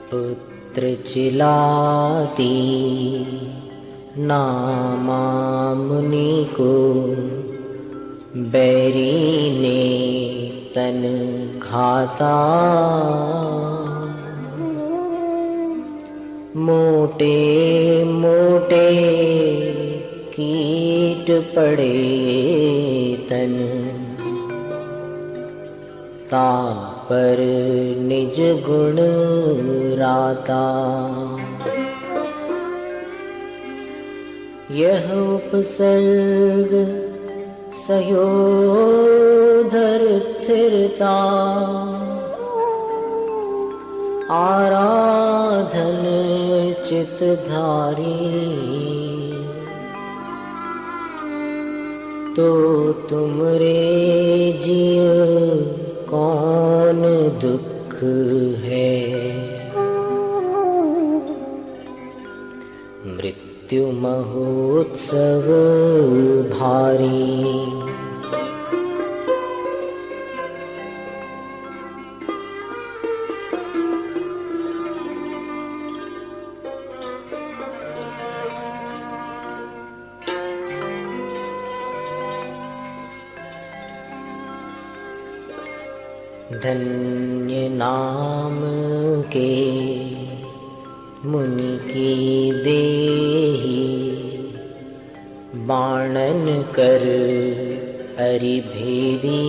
पुत्र चिलाती नामामुनि को, बैरी ने तन घाता। मोटे मोटे कीट पड़े तन, तापर निज गुण राता। यह उपसर्ग सयोधर स्थिरता, आराधन चितधारी। तो तुमरे जिय कौन दुख है, मृत्यु महोत्सव भारी। धन्य नाम के मुनि की देहि, बाणन कर अरिभेदी।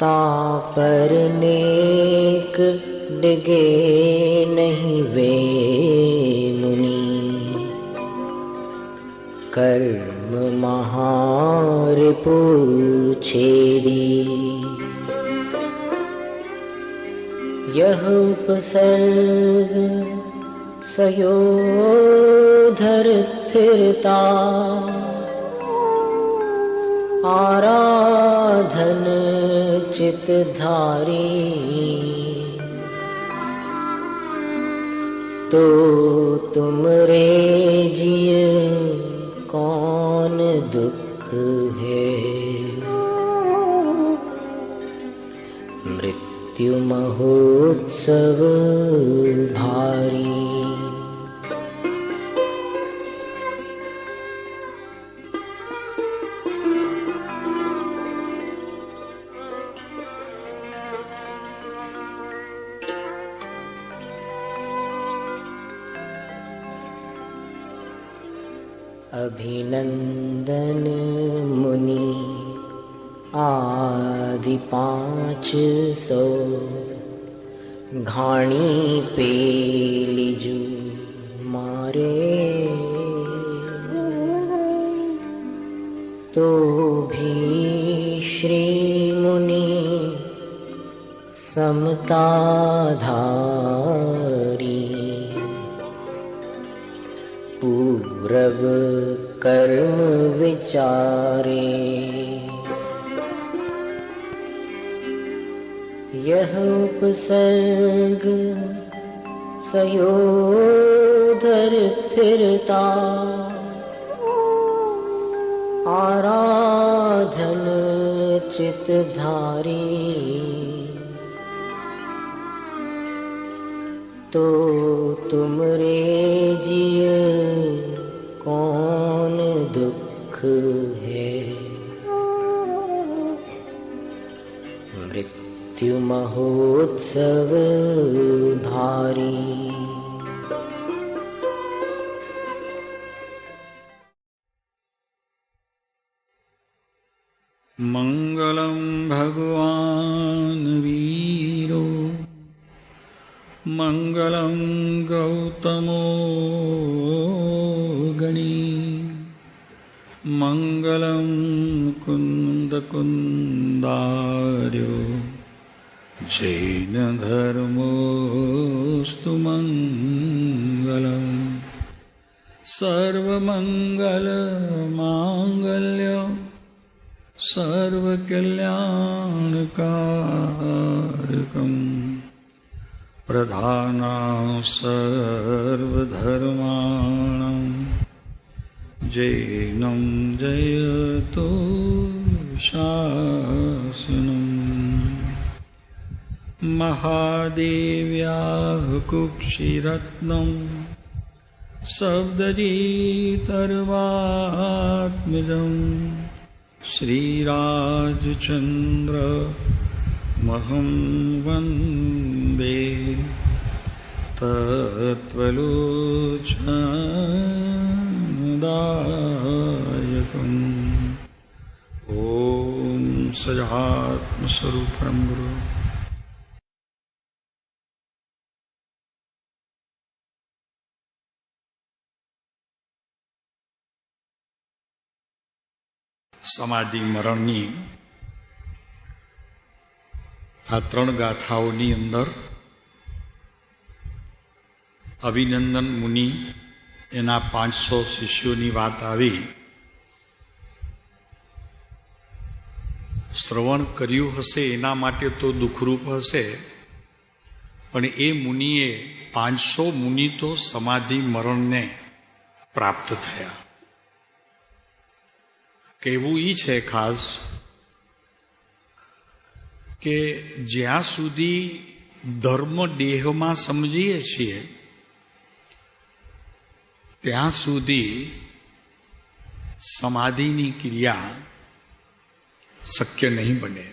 तापर नेक डिगे नहीं वे मुनि, कर्म महारिपु छेदी। यह उपसर्ग सयोधर स्थिरता, आराधन चितधारी। तो तुमरे जिय कौन दुख है, मृत्यु महोत्सव भारी। अभिनंदन मुनि आदि 500, घाणी पेलिजु मारे। तो भी श्री मुनि समता धारी, पूरब कर्म विचारे। यह उपसर्ग सयोधर स्थिरता, आराधन चितधारी। तो तुमरे जिय कौन दुख है, मृत्यु महोत्सव भारी। मंगलम भगवान वीरो, मंगलम गौतमो गणी, मंगलम कुंदकुंदार्यो जैन धर्मो नमोऽस्तु मङ्गलम् सर्वमङ्गलमाङ्गल्य सर्वकल्याणकारकम् प्रधानं सर्वधर्माणां जैनं जयतो शासनम् महादेव्याः कुक्षिरत्नं शब्दजीतर्वात्मजं श्रीराजचन्द्रमहं वन्दे तत्त्वलोचनदायकम् ॐ सजात्मस्वरूप परम गुरु સમાધિ મરણની આ 3 ગાથાઓની અંદર અભિનંદન મુનિ એના 500 શિષ્યોની વાત આવી. શ્રવણ કર્યું હશે એના માટે તો દુઃખરૂપ હશે, પણ એ મુનિએ 500 મુનિ તો સમાધિ મરણને પ્રાપ્ત થયા. કહેવું એ છે ખાસ કે જ્યાં સુધી ધર્મ દેહમાં સમજીએ છીએ ત્યાં સુધી સમાધિની ક્રિયા શક્ય નહીં બને.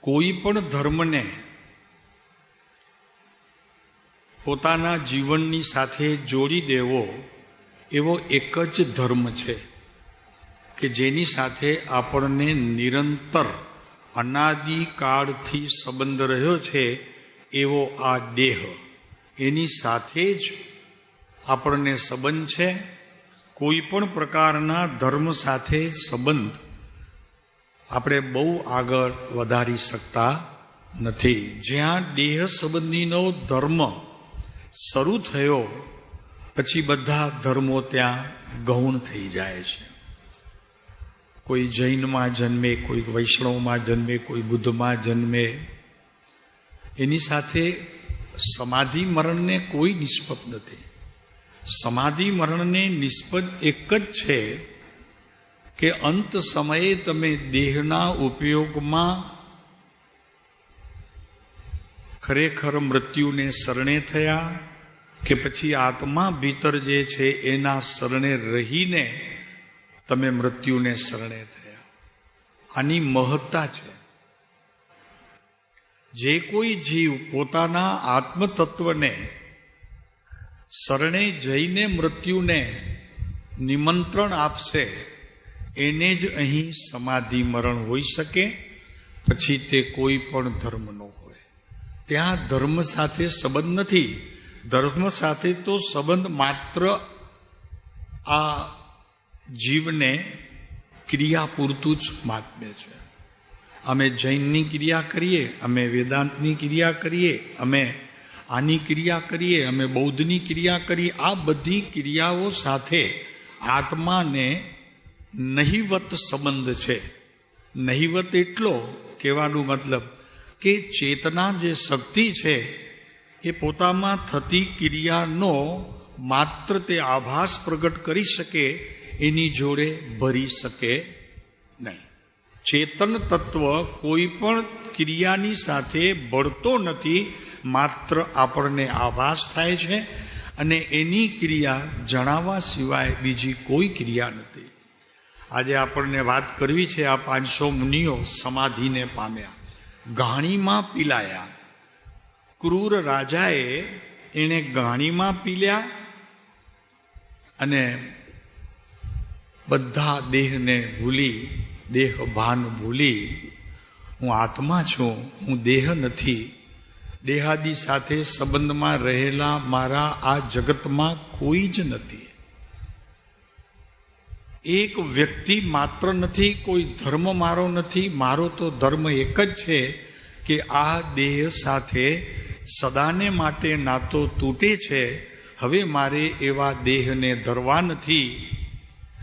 કોઈ પણ ધર્મને પોતાના જીવનની સાથે જોડી દેવો એવો એક જ ધર્મ છે કે જેની સાથે આપણને નિરંતર અનાદિકાળથી સંબંધ રહ્યો છે. એવો આ દેહ, એની સાથે જ આપણને સંબંધ છે. કોઈ પણ પ્રકારના ધર્મ સાથે સંબંધ આપણે બહુ આગળ વધારી શકતા નથી. જ્યાં દેહ સંબંધીનો ધર્મ શરૂ થયો પછી બધા ધર્મો ત્યાં ગૌણ થઈ જાય છે. કોઈ જૈનમાં જન્મે, કોઈ વૈષ્ણવમાં જન્મે, કોઈ બુદ્ધમાં જન્મે, એની સાથે સમાધિ મરણને કોઈ નિસ્બત નથી. સમાધિ મરણને નિસ્બત એક જ છે કે અંત સમયે તમે દેહના ઉપયોગમાં ખરેખર મૃત્યુને શરણે થયા કે પછી આત્મા ભીતર જે છે એના શરણે રહીને તમે મૃત્યુને શરણે થયા. આની મહત્તા છે. જે કોઈ જીવ પોતાના આત્મતત્વને શરણે જઈને મૃત્યુને નિમંત્રણ આપશે એને જ અહીં સમાધિ મરણ હોઈ શકે. પછી તે કોઈ પણ ધર્મનો હોય. ત્યાં ધર્મ સાથે સંબંધ નથી. ધર્મ સાથે તો સંબંધ માત્ર આ જીવને ક્રિયા પૂરતું જ માત્મ્ય છે. અમે જૈનની ક્રિયા કરીએ, અમે વેદાંતની ક્રિયા કરીએ, અમે આની ક્રિયા કરીએ, અમે બૌદ્ધની ક્રિયા કરીએ, આ બધી ક્રિયાઓ સાથે આત્માને નહિવત સંબંધ છે. નહિવત એટલો કહેવાનો મતલબ કે ચેતના જે શક્તિ છે એ પોતામાં થતી ક્રિયાનો માત્ર તે આભાસ પ્રગટ કરી શકે, એની જોડે ભરી શકે નહીં. ચેતન તત્વ કોઈ પણ ક્રિયાની સાથે ભળતો નથી, માત્ર આપણને આભાસ થાય છે અને એની ક્રિયા જણાવવા સિવાય બીજી કોઈ ક્રિયા નથી. આજે આપણને વાત કરવી છે, આ 500 મુનિઓ સમાધિને પામ્યા, ઘાણીમાં પીલાયા. ક્રૂર રાજાએ એણે ઘાણીમાં પીલ્યા અને બધા દેહને ભૂલી, દેહ ભાન ભૂલી, હું આત્મા છું, હું દેહ નથી, દેહાદી સાથે સંબંધમાં રહેલા મારા આ જગતમાં કોઈ જ નથી. એક વ્યક્તિ માત્ર નથી, કોઈ ધર્મ મારો નથી, મારો તો ધર્મ એક જ છે કે આ દેહ સાથે સદાને માટે નાતો તૂટે છે. હવે મારે એવા દેહને ધરવા નથી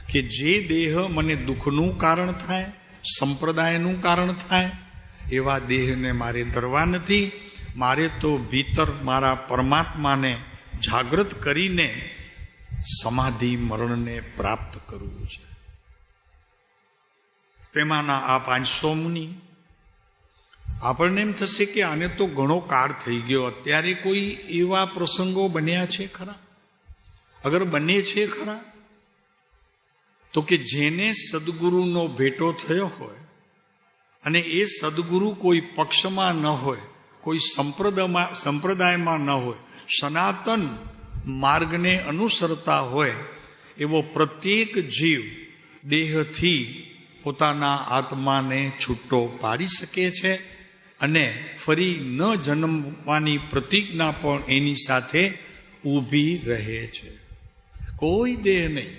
કે જે દેહ મને દુઃખનું કારણ થાય, સંપ્રદાયનું કારણ થાય. એવા દેહને મારે ધરવા નથી. મારે તો ભીતર મારા પરમાત્માને જાગૃત કરીને સમાધિ મરણને પ્રાપ્ત કરવું છે. તેમાંના આ 500 મુનિ, આપણને એમ થશે કે આને તો ઘણો કાળ થઈ ગયો, અત્યારે કોઈ એવા પ્રસંગો બન્યા છે ખરા? અગર બને છે ખરા તો કે જેને સદગુરુનો ભેટો થયો હોય અને એ સદગુરુ કોઈ પક્ષમાં ન હોય, કોઈ સંપ્રદાયમાં ન હોય, સનાતન માર્ગને અનુસરતા હોય, એવો પ્રત્યેક જીવ દેહથી પોતાના આત્માને છૂટો પાડી શકે છે અને ફરી ન જન્મવાની પ્રતિજ્ઞા પણ એની સાથે ઊભી રહે છે. કોઈ દેહ નહીં,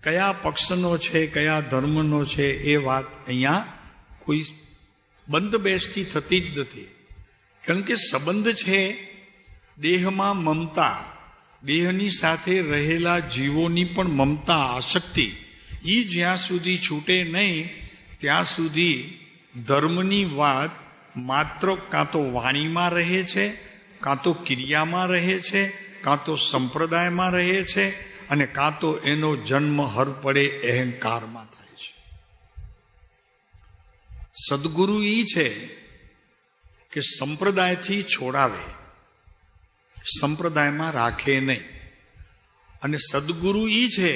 કયા પક્ષનો છે, કયા ધર્મનો છે, એ વાત અહીંયા કોઈ બંધ બેસતી થતી જ નથી. કારણ કે સંબંધ છે દેહમાં મમતા, દેહની સાથે રહેલા જીવોની પણ મમતા, આસક્તિ, એ જ્યાં સુધી છૂટે નહીં ત્યાં સુધી ધર્મની વાત માત્ર કાં તો વાણીમાં રહે છે, કાં તો ક્રિયામાં રહે છે, કાં તો સંપ્રદાયમાં રહે છે, અને કાં તો એનો જન્મ હર પડે અહંકારમાં થાય છે. સદગુરુ એ છે કે સંપ્રદાયથી છોડાવે, સંપ્રદાયમાં રાખે નહીં. અને સદગુરુ એ છે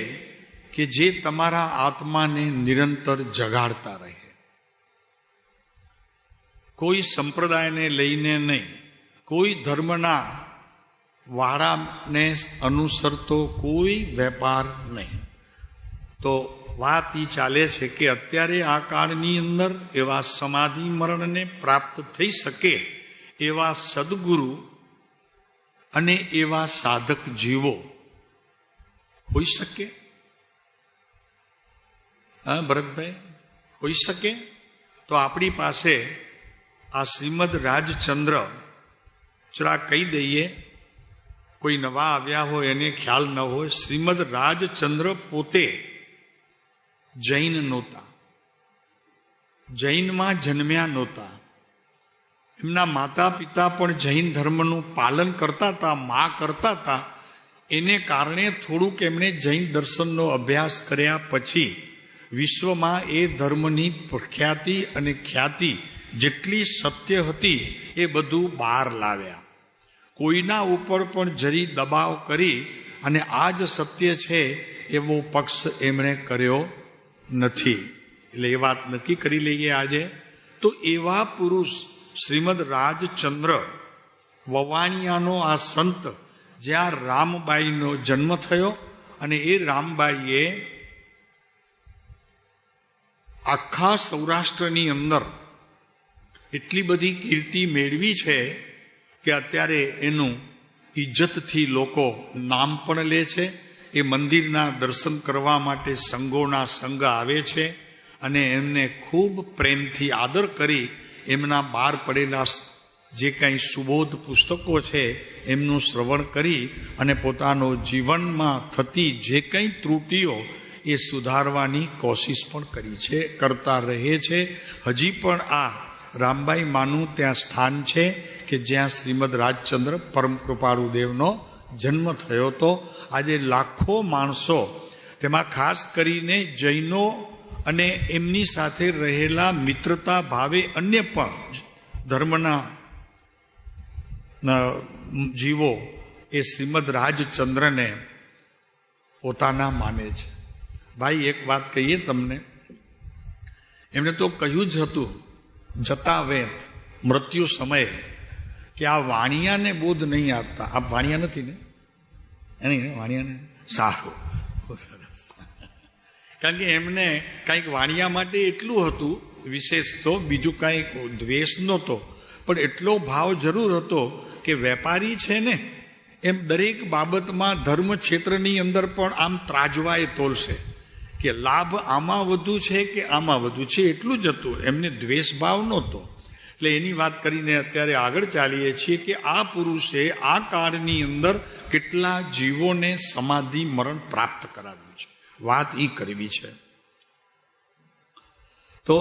કે જે તમારા આત્માને નિરંતર જગાડતા રહે. કોઈ સંપ્રદાયને લઈને નહીં, કોઈ ધર્મના વાળાને અનુસરતો કોઈ વેપાર નહીં. તો વાત એ ચાલે છે કે અત્યારે આ કાળની અંદર એવા સમાધિ મરણને પ્રાપ્ત થઈ શકે એવા સદગુરુ અને એવા સાધક જીવો હોઈ શકે? હા ભરતભાઈ, હોઈ શકે? તો આપણી પાસે આ શ્રીમદ રાજચંદ્ર જરા કહી દઈએ, કોઈ નવા આવ્યા હોય એને ખ્યાલ ન હોય. શ્રીમદ રાજચંદ્ર પોતે જૈન નહોતા, જૈનમાં જન્મ્યા નહોતા. એમના માતા પિતા પણ જૈન ધર્મનું પાલન કરતા હતા, મા કરતા હતા. એને કારણે થોડુંક એમણે જૈન દર્શનનો અભ્યાસ કર્યા પછી વિશ્વમાં એ ધર્મની પ્રખ્યાતિ અને ખ્યાતિ જેટલી સત્ય હતી એ બધું બહાર લાવ્યા. કોઈના ઉપર પણ જરી દબાવ કરી અને આ જ સત્ય છે એવો પક્ષ એમણે કર્યો નથી. એટલે એ વાત નક્કી કરી લઈએ આજે. તો એવા પુરુષ શ્રીમદ રાજચંદ્ર વવાણિયાનો આ સંત, જ્યાં રામબાઈનો જન્મ થયો અને એ રામબાઈએ આખા સૌરાષ્ટ્રની અંદર એટલી બધી કીર્તિ મેળવી છે કે અત્યારે એનું ઇજ્જતથી લોકો નામ પણ લે છે. એ મંદિરના દર્શન કરવા માટે સંઘોના સંઘ આવે છે અને એમને ખૂબ પ્રેમથી આદર કરી એમના બહાર પડેલા જે કંઈ સુબોધ પુસ્તકો છે એમનું શ્રવણ કરી અને પોતાનો જીવનમાં થતી જે કંઈ ત્રુટિઓ એ સુધારવાની કોશિશ પણ કરી છે, કરતા રહે છે. હજી પણ આ રામબાઈ માનું ત્યાં સ્થાન છે કે જ્યાં શ્રીમદ રાજચંદ્ર પરમ કૃપાળુ દેવનો જન્મ થયો હતો. આજે લાખો માણસો, તેમાં ખાસ કરીને જૈનો અને એમની સાથે રહેલા મિત્રતા ભાવે અન્ય પણ ધર્મના જીવો એ શ્રીમદ રાજચંદ્રને પોતાના માને છે. ભાઈ એક વાત કહીએ તમને, એમણે તો કહ્યું જ હતું જતા વેત મૃત્યુ સમયે કે આ વાણિયાને બોધ નહીં આપતા. આપ વાણિયા નથી ને? નહીં, વાણિયાને સારું, સરસ. કારણ કે એમને કંઈક વાણિયા માટે એટલું હતું વિશેષ, તો બીજું કાંઈક દ્વેષ નહોતો, પણ એટલો ભાવ જરૂર હતો કે વેપારી છે ને એમ દરેક બાબતમાં ધર્મ ક્ષેત્રની અંદર પણ આમ ત્રાજવાએ તોલશે કે લાભ આમાં વધુ છે કે આમાં વધુ છે, એટલું જ હતું. એમને દ્વેષ ભાવ નહોતો એટલે એની વાત કરીને અત્યારે આગળ ચાલીએ છીએ કે આ પુરુષે આ કાળની અંદર કેટલા જીવોને સમાધિ મરણ પ્રાપ્ત કરાવ્યું છે, વાત એ કરવી છે. તો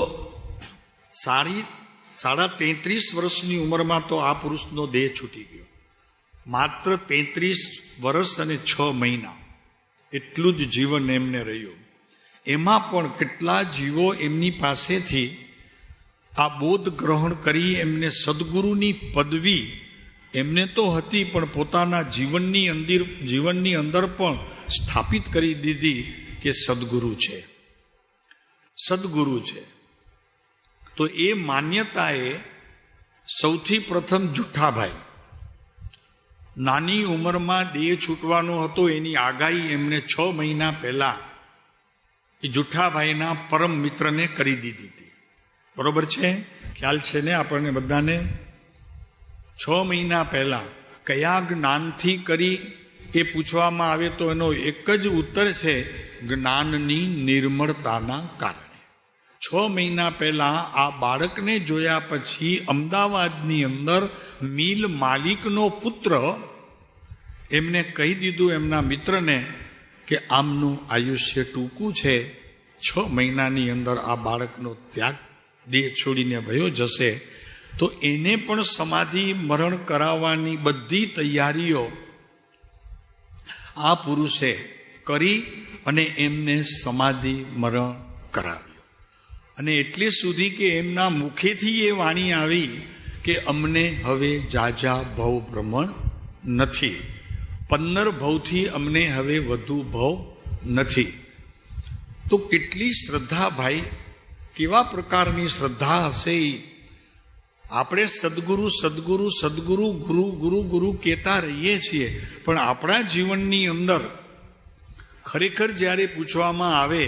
33 વર્ષની ઉંમરમાં તો આ પુરુષનો દેહ છૂટી ગયો. માત્ર 33 વર્ષ અને 6 મહિના એટલું જ જીવન એમને રહ્યું. એમાં પણ કેટલા જીવો એમની પાસેથી આ બોધ ગ્રહણ કરી એમને સદગુરુની પદવી એમને તો હતી, પણ પોતાના જીવનની અંદર પણ સ્થાપિત કરી દીધી કે સદગુરુ છે, સદગુરુ છે. તો એ માન્યતાએ સૌથી પ્રથમ જુઠ્ઠાભાઈ, નાની ઉંમરમાં દેહ છૂટવાનો હતો એની આગાહી એમણે 6 મહિના પહેલા એ જુઠ્ઠાભાઈના પરમ મિત્રને કરી દીધી હતી. બરોબર છે, ખ્યાલ છે ને આપણને બધાને? 6 મહિના પહેલા કયા જ્ઞાનથી કરી એ પૂછવામાં આવે તો એનો એક જ ઉત્તર છે, જ્ઞાનની નિર્મળતાના કારણે. 6 મહિના પહેલા આ બાળકને જોયા પછી અમદાવાદની અંદર મિલ માલિકનો પુત્ર એમને કહી દીધું એમના મિત્રને કે આમનું આયુષ્ય ટૂંકું છે, 6 મહિનાની અંદર આ બાળકનો ત્યાગ દેહ છોડીને વયો જશે. તો એને પણ સમાધિ મરણ કરાવવાની બધી તૈયારીઓ આ પુરુષે કરી અને એમને સમાધિ મરણ કરાવ્યો. અને એટલે સુધી કે એમના મુખેથી એ વાણી આવી કે અમને હવે જાજા ભવ ભ્રમણ નથી, 15 ભવથી અમને હવે વધુ ભવ નથી. તો કેટલી શ્રદ્ધા ભાઈ, કેવા પ્રકારની શ્રદ્ધા હશે. આપણે સદગુરુ સદગુરુ સદગુરુ ગુરુ ગુરુ ગુરુ કહેતા રહીએ છીએ, પણ આપણા જીવનની અંદર ખરેખર જ્યારે પૂછવામાં આવે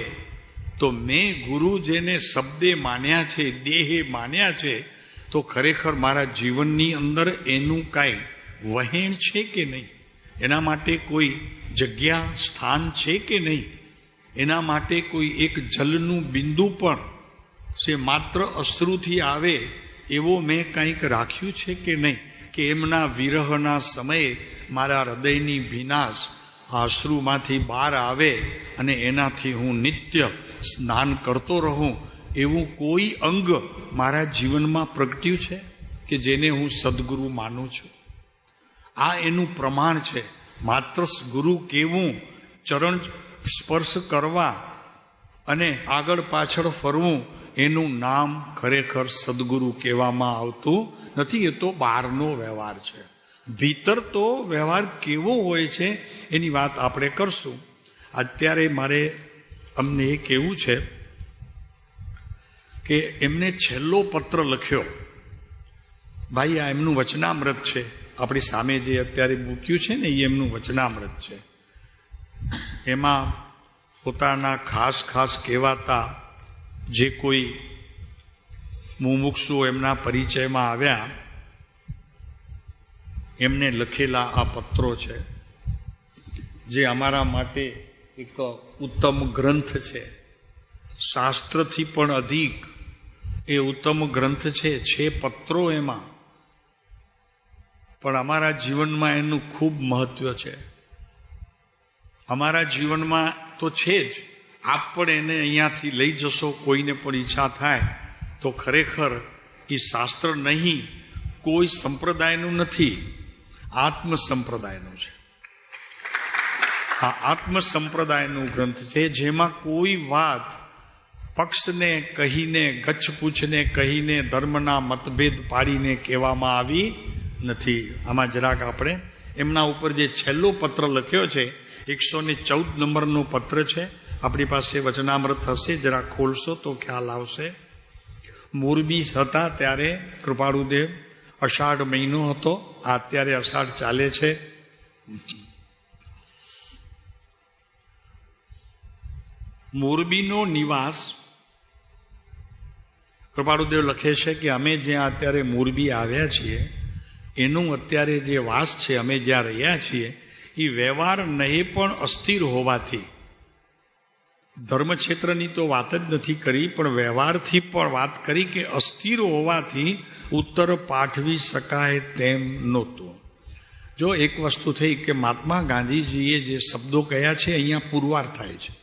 તો મેં ગુરુ જેને શબ્દે માન્યા છે, દેહે માન્યા છે, તો ખરેખર મારા જીવનની અંદર એનું કાંઈ વહેણ છે કે નહીં? એના માટે કોઈ જગ્યા સ્થાન છે કે નહીં? એના માટે કોઈ એક જલનું બિંદુ પણ છે માત્ર અશ્રુથી આવે એવો મેં કંઈક રાખ્યું છે કે નહીં? કે એમના વિરહના સમયે મારા હૃદયની ભીનાશ આ અશ્રુમાંથી બહાર આવે અને એનાથી હું નિત્ય સ્નાન કરતો રહું, એવું કોઈ અંગ મારા જીવનમાં પ્રગટ્યું છે કે જેને હું સદગુરુ માનું છું? આ એનું પ્રમાણ છે. માત્ર ગુરુ કેવું, ચરણ સ્પર્શ કરવા અને આગળ પાછળ ફરવું, એનું નામ ખરેખર સદગુરુ કહેવામાં આવતું નથી. એ તો બહારનો વ્યવહાર છે. ભીતર તો વ્યવહાર કેવો હોય છે એની વાત આપણે કરશું. અત્યારે મારે અમને એ કહેવું છે કે એમને છેલ્લો પત્ર લખ્યો. ભાઈ, આ એમનું વચનામૃત છે. આપણી સામે જે અત્યારે મૂક્યું છે ને એ એમનું વચનામૃત છે. એમાં પોતાના ખાસ ખાસ કહેવાતા જે કોઈ મુમુક્ષુઓ એમના પરિચયમાં આવ્યા એમને લખેલા આ પત્રો છે, જે અમારા માટે એક ઉત્તમ ગ્રંથ છે. શાસ્ત્રથી પણ અધિક એ ઉત્તમ ગ્રંથ છે પત્રો એમાં, પણ અમારા જીવનમાં એનું ખૂબ મહત્વ છે. અમારા જીવનમાં તો છે જ. આપ પણ એને અહીંયાથી લઈ જશો, કોઈને પણ ઈચ્છા થાય તો ખરેખર એ શાસ્ત્ર નહીં, કોઈ સંપ્રદાયનું નથી, આત્મ સંપ્રદાયનું છે. આ આત્મ સંપ્રદાયનું ગ્રંથ છે, જેમાં કોઈ વાત પક્ષને કહીને, ગચ્છ પૂછને કહીને, ધર્મના મતભેદ પાડીને કહેવામાં આવી નથી. આમાં જરાક આપણે એમના ઉપર જે છેલ્લો પત્ર લખ્યો છે, 114 નંબરનો પત્ર છે. આપણી પાસે વચનામૃત હશે, જરા ખોલશો તો ખ્યાલ આવશે. મોરબી હતા ત્યારે કૃપાળુદેવ, અષાઢ મહિનો હતો. આ અત્યારે અષાઢ ચાલે છે. મોરબીનો નિવાસ કૃપાળુદેવ લખે છે કે અમે જ્યાં અત્યારે મોરબી આવ્યા છીએ એનું અત્યારે જે વાસ છે, અમે જ્યાં રહ્યા છીએ, એ વ્યવહાર નહીં પણ અસ્થિર હોવાથી, ધર્મક્ષેત્રની તો વાત જ નથી કરી, પણ વ્યવહારથી પણ વાત કરી કે અસ્થિર હોવાથી ઉત્તર પાઠવી શકાય તેમ નહોતું. જો એક વસ્તુ થઈ કે મહાત્મા ગાંધીજીએ જે શબ્દો કહ્યા છે અહીંયા પુરવાર થાય છે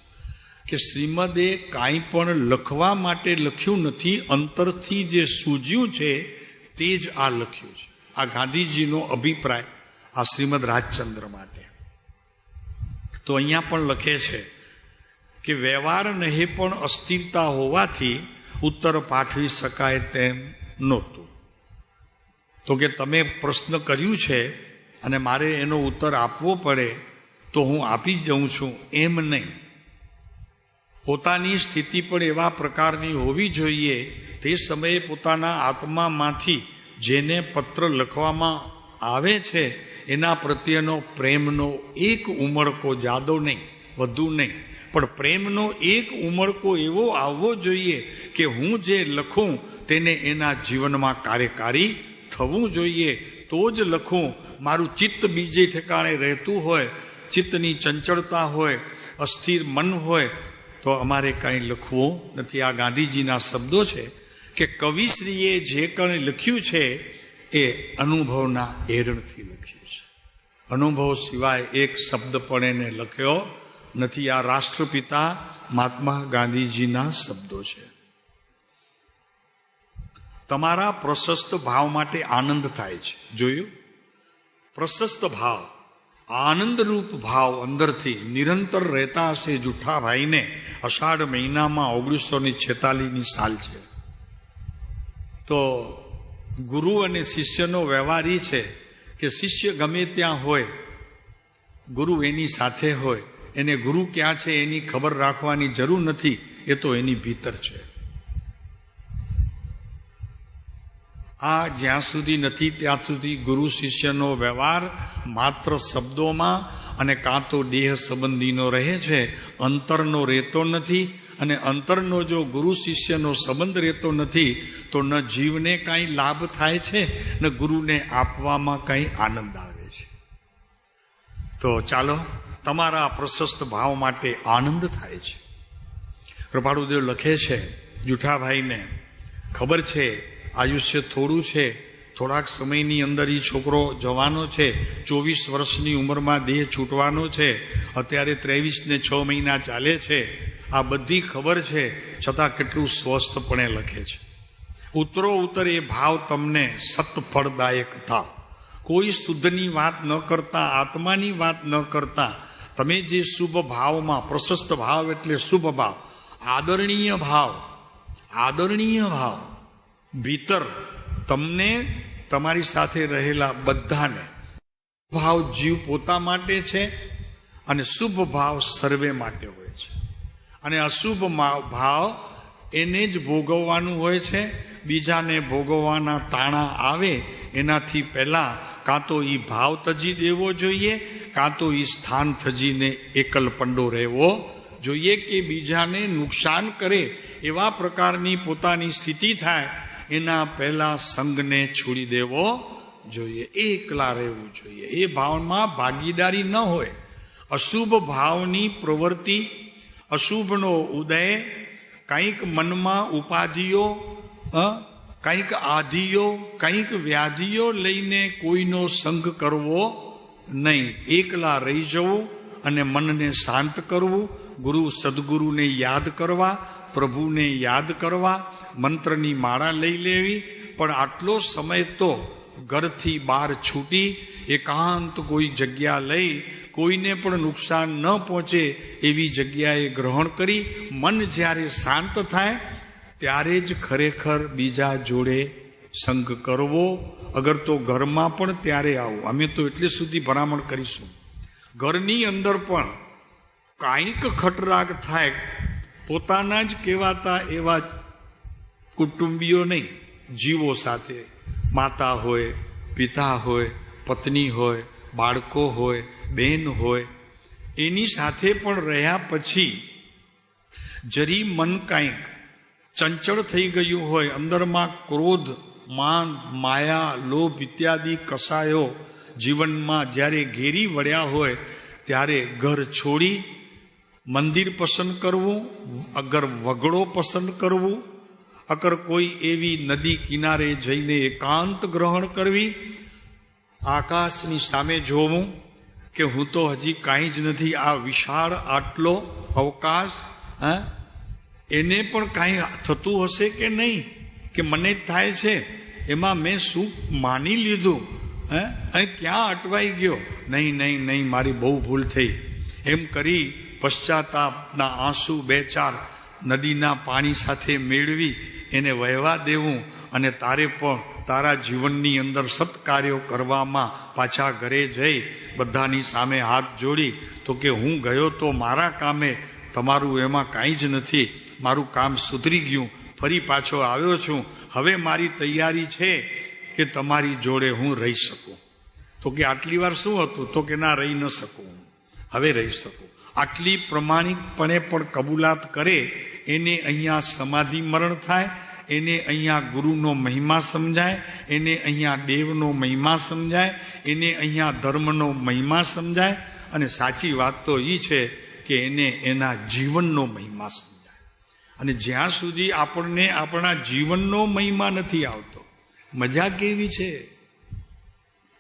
કે શ્રીમદે કાંઈ પણ લખવા માટે લખ્યું નથી, અંતરથી જે સૂઝ્યું છે તે જ આ લખ્યું છે. આ ગાંધીજીનો અભિપ્રાય આ શ્રીમદ રાજચંદ્ર માટે. તો અહીંયા પણ લખે છે કે વ્યવહાર નહે પણ અસ્થિરતા હોવાથી ઉત્તર પાઠવી શકાય તેમ નહોતું. તો કે તમે પ્રશ્ન કર્યું છે અને મારે એનો ઉત્તર આપવો પડે તો હું આપી દઉં છું એમ નહીં. પોતાની સ્થિતિ પણ એવા પ્રકારની હોવી જોઈએ તે સમયે પોતાના આત્મામાંથી જેને પત્ર લખવામાં આવે છે એના પ્રત્યેનો પ્રેમનો એક ઉમળકો, જાદો નહીં, વધુ નહીં, પણ પ્રેમનો એક ઉમળકો એવો આવવો જોઈએ કે હું જે લખું તેને એના જીવનમાં કાર્યકારી થવું જોઈએ તો જ લખું. મારું ચિત્ત બીજે ઠેકાણે રહેતું હોય, ચિત્તની ચંચળતા હોય, અસ્થિર મન હોય તો અમારે કાંઈ લખવું નથી. આ ગાંધીજીના શબ્દો છે કે કવિશ્રીએ જે કંઈ લખ્યું છે એ અનુભવના એરણથી લખ્યું છે. અનુભવ સિવાય એક શબ્દ પણ એને લખ્યો નથી. આ રાષ્ટ્રપિતા મહાત્મા ગાંધીજીના શબ્દો છે. તમારા પ્રશસ્ત ભાવ માટે આનંદ થાય છે. જોયું? પ્રશસ્ત ભાવ, આનંદરૂપ ભાવ અંદરથી નિરંતર રહેતા હશે. જુઠ્ઠાભાઈને અષાઢ મહિનામાં 1946ની સાલ છે. તો ગુરુ અને શિષ્યનો વ્યવહાર એ છે કે શિષ્ય ગમે ત્યાં હોય, ગુરુ એની સાથે હોય. એને ગુરુ ક્યાં છે એની ખબર રાખવાની જરૂર નથી, એ તો એની ભીતર છે. આ જ્યાં સુધી નથી ત્યાં સુધી ગુરુ શિષ્યનો વ્યવહાર માત્ર શબ્દોમાં અને કાં તો દેહ સંબંધીનો રહે છે, અંતરનો રહેતો નથી. અને અંતરનો જો ગુરુ શિષ્યનો સંબંધ રહેતો નથી તો ન જીવને કાંઈ લાભ થાય છે, ન ગુરુને આપવામાં કાંઈ આનંદ આવે છે. તો ચાલો, તમારા પ્રશસ્ત ભાવ માટે આનંદ થાય છે. કૃપાળુદેવ લખે છે જુઠાભાઈને ખબર છે આયુષ્ય થોડું છે, થોડાક સમયની અંદર એ છોકરો જવાનો છે, 24 વર્ષની ઉંમરમાં દેહ છૂટવાનો છે, અત્યારે 23 ને 6 મહિના ચાલે છે. આ બધી ખબર છે, છતાં કેટલું સ્વસ્થપણે લખે છે. ઉત્તરો ઉત્તર એ ભાવ તમને સત્ફળદાયક થાવ. કોઈ શુદ્ધની વાત ન કરતા, આત્માની વાત ન કરતા તમે જે શુભ ભાવમાં, પ્રશસ્ત ભાવ એટલે શુભ ભાવ, આદરણીય ભાવ, આદરણીય ભાવ ભીતર તમને, તમારી સાથે રહેલા બધાને. ભાવ જીવ પોતા માટે છે અને શુભ ભાવ સર્વે માટે હોય છે. અને અશુભ ભાવ એને જ ભોગવવાનું હોય છે. બીજાને ભોગવવાના ટાણા આવે એનાથી પહેલા કાં તો એ ભાવ તજી દેવો જોઈએ, કાં તો એ સ્થાન થજીને એકલ પંડો રહેવો જોઈએ કે બીજાને નુકસાન કરે એવા પ્રકારની પોતાની સ્થિતિ થાય એના પહેલા સંઘને છોડી દેવો જોઈએ, એકલા રહેવું જોઈએ. એ ભાવમાં ભાગીદારી ન હોય. અશુભ ભાવની પ્રવૃત્તિ, અશુભનો ઉદય, કંઈક મનમાં ઉપાધિઓ, કંઈક આધિઓ, કંઈક વ્યાધિઓ લઈને કોઈનો સંગ કરવો નહીં. એકલા રહી જવું અને મનને શાંત કરવું, ગુરુ સદગુરુને યાદ કરવા, પ્રભુને યાદ કરવા, મંત્રની માળા લઈ લેવી. પણ આટલો સમય તો ઘરથી બહાર છૂટી એકાંત કોઈ જગ્યા લઈ, કોઈને પણ નુકસાન ન પહોંચે એવી જગ્યાએ ગ્રહણ કરી, મન જ્યારે શાંત થાય ત્યારે જ ખરેખર બીજા જોડે સંગ કરવો. અગર તો ઘરમાં પણ ત્યારે આવો. અમે તો એટલે સુધી ભલામણ કરીશું, ઘરની અંદર પણ કાંઈક ખટરાગ થાય, પોતાના જ કહેવાતા એવા કુટુંબીઓ નહીં, જીવો સાથે, માતા હોય, પિતા હોય, પત્ની હોય, બાળકો હોય, બેન હોય, એની સાથે પણ રહ્યા પછી જરી મન કાંઈક ચંચળ થઈ ગયું હોય, અંદરમાં ક્રોધ, માન, માયા, લોભ ઇત્યાદિ કસાયો જીવનમાં જ્યારે ઘેરી વળ્યા હોય ત્યારે ઘર છોડી મંદિર પસંદ કરવું, અગર વગડો પસંદ કરવું અગર કોઈ એવી નદી કિનારે જઈને એકાંત ગ્રહણ કરવી, આકાશની સામે જોવું કે હું તો હજી કાંઈ જ નથી, આ વિશાળ આટલો અવકાશ, એને પણ કાંઈ થતું હશે કે નહીં, કે મને જ થાય છે, એમાં મેં શું માની લીધું, અહીં ક્યાં અટવાઈ ગયો, નહીં નહીં નહીં, મારી બહુ ભૂલ થઈ, એમ કરી પશ્ચાતાપના આંસુ બે ચાર નદીના પાણી સાથે મેળવી એને વહેવા દેવું, અને તારે પણ તારા જીવનની અંદર સત્કાર્યો કરવામાં પાછા ઘરે જઈ બધાની સામે હાથ જોડી તો કે હું ગયો તો મારા કામે, તમારું એમાં કાંઈ જ નથી, મારું કામ સુધરી ગયું, ફરી પાછો આવ્યો છું, હવે મારી તૈયારી છે કે તમારી જોડે હું રહી શકું. તો કે આટલી વાર શું હતું? તો કે ના, રહી ન શકું, હવે રહી શકું. આટલી પ્રમાણિકપણે પણ કબૂલાત કરે એને અહીંયા સમાધિ મરણ થાય, એને અહીંયા ગુરુનો મહિમા સમજાય, એને અહીંયા દેવનો મહિમા સમજાય, એને અહીંયા ધર્મનો મહિમા સમજાય, અને સાચી વાત તો એ છે કે એને એના જીવનનો મહિમા સમજાય. અને જ્યાં સુધી આપણને આપણા જીવનનો મહિમા નથી આવતો, મજા કેવી છે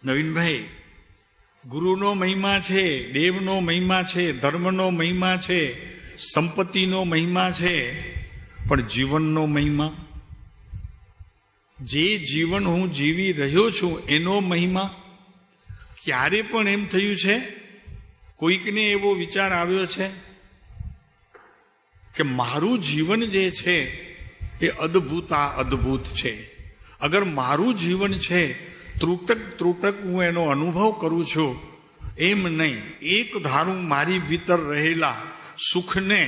નવીનભાઈ? ગુરુનો મહિમા છે, દેવનો મહિમા છે, ધર્મનો મહિમા છે, સંપત્તિનો મહિમા છે, પણ જીવનનો મહિમા, જે જીવન હું જીવી રહ્યો છું એનો મહિમા ક્યારે પણ એમ થયું છે? કોઈકને એવો વિચાર આવ્યો છે કે મારું જીવન જે છે એ અદ્ભુત છે, અગર મારું જીવન છે ત્રુટક હું એનો અનુભવ કરું છું, એમ નહીં, એક ધારું મારી ભીતર રહેલા સુખને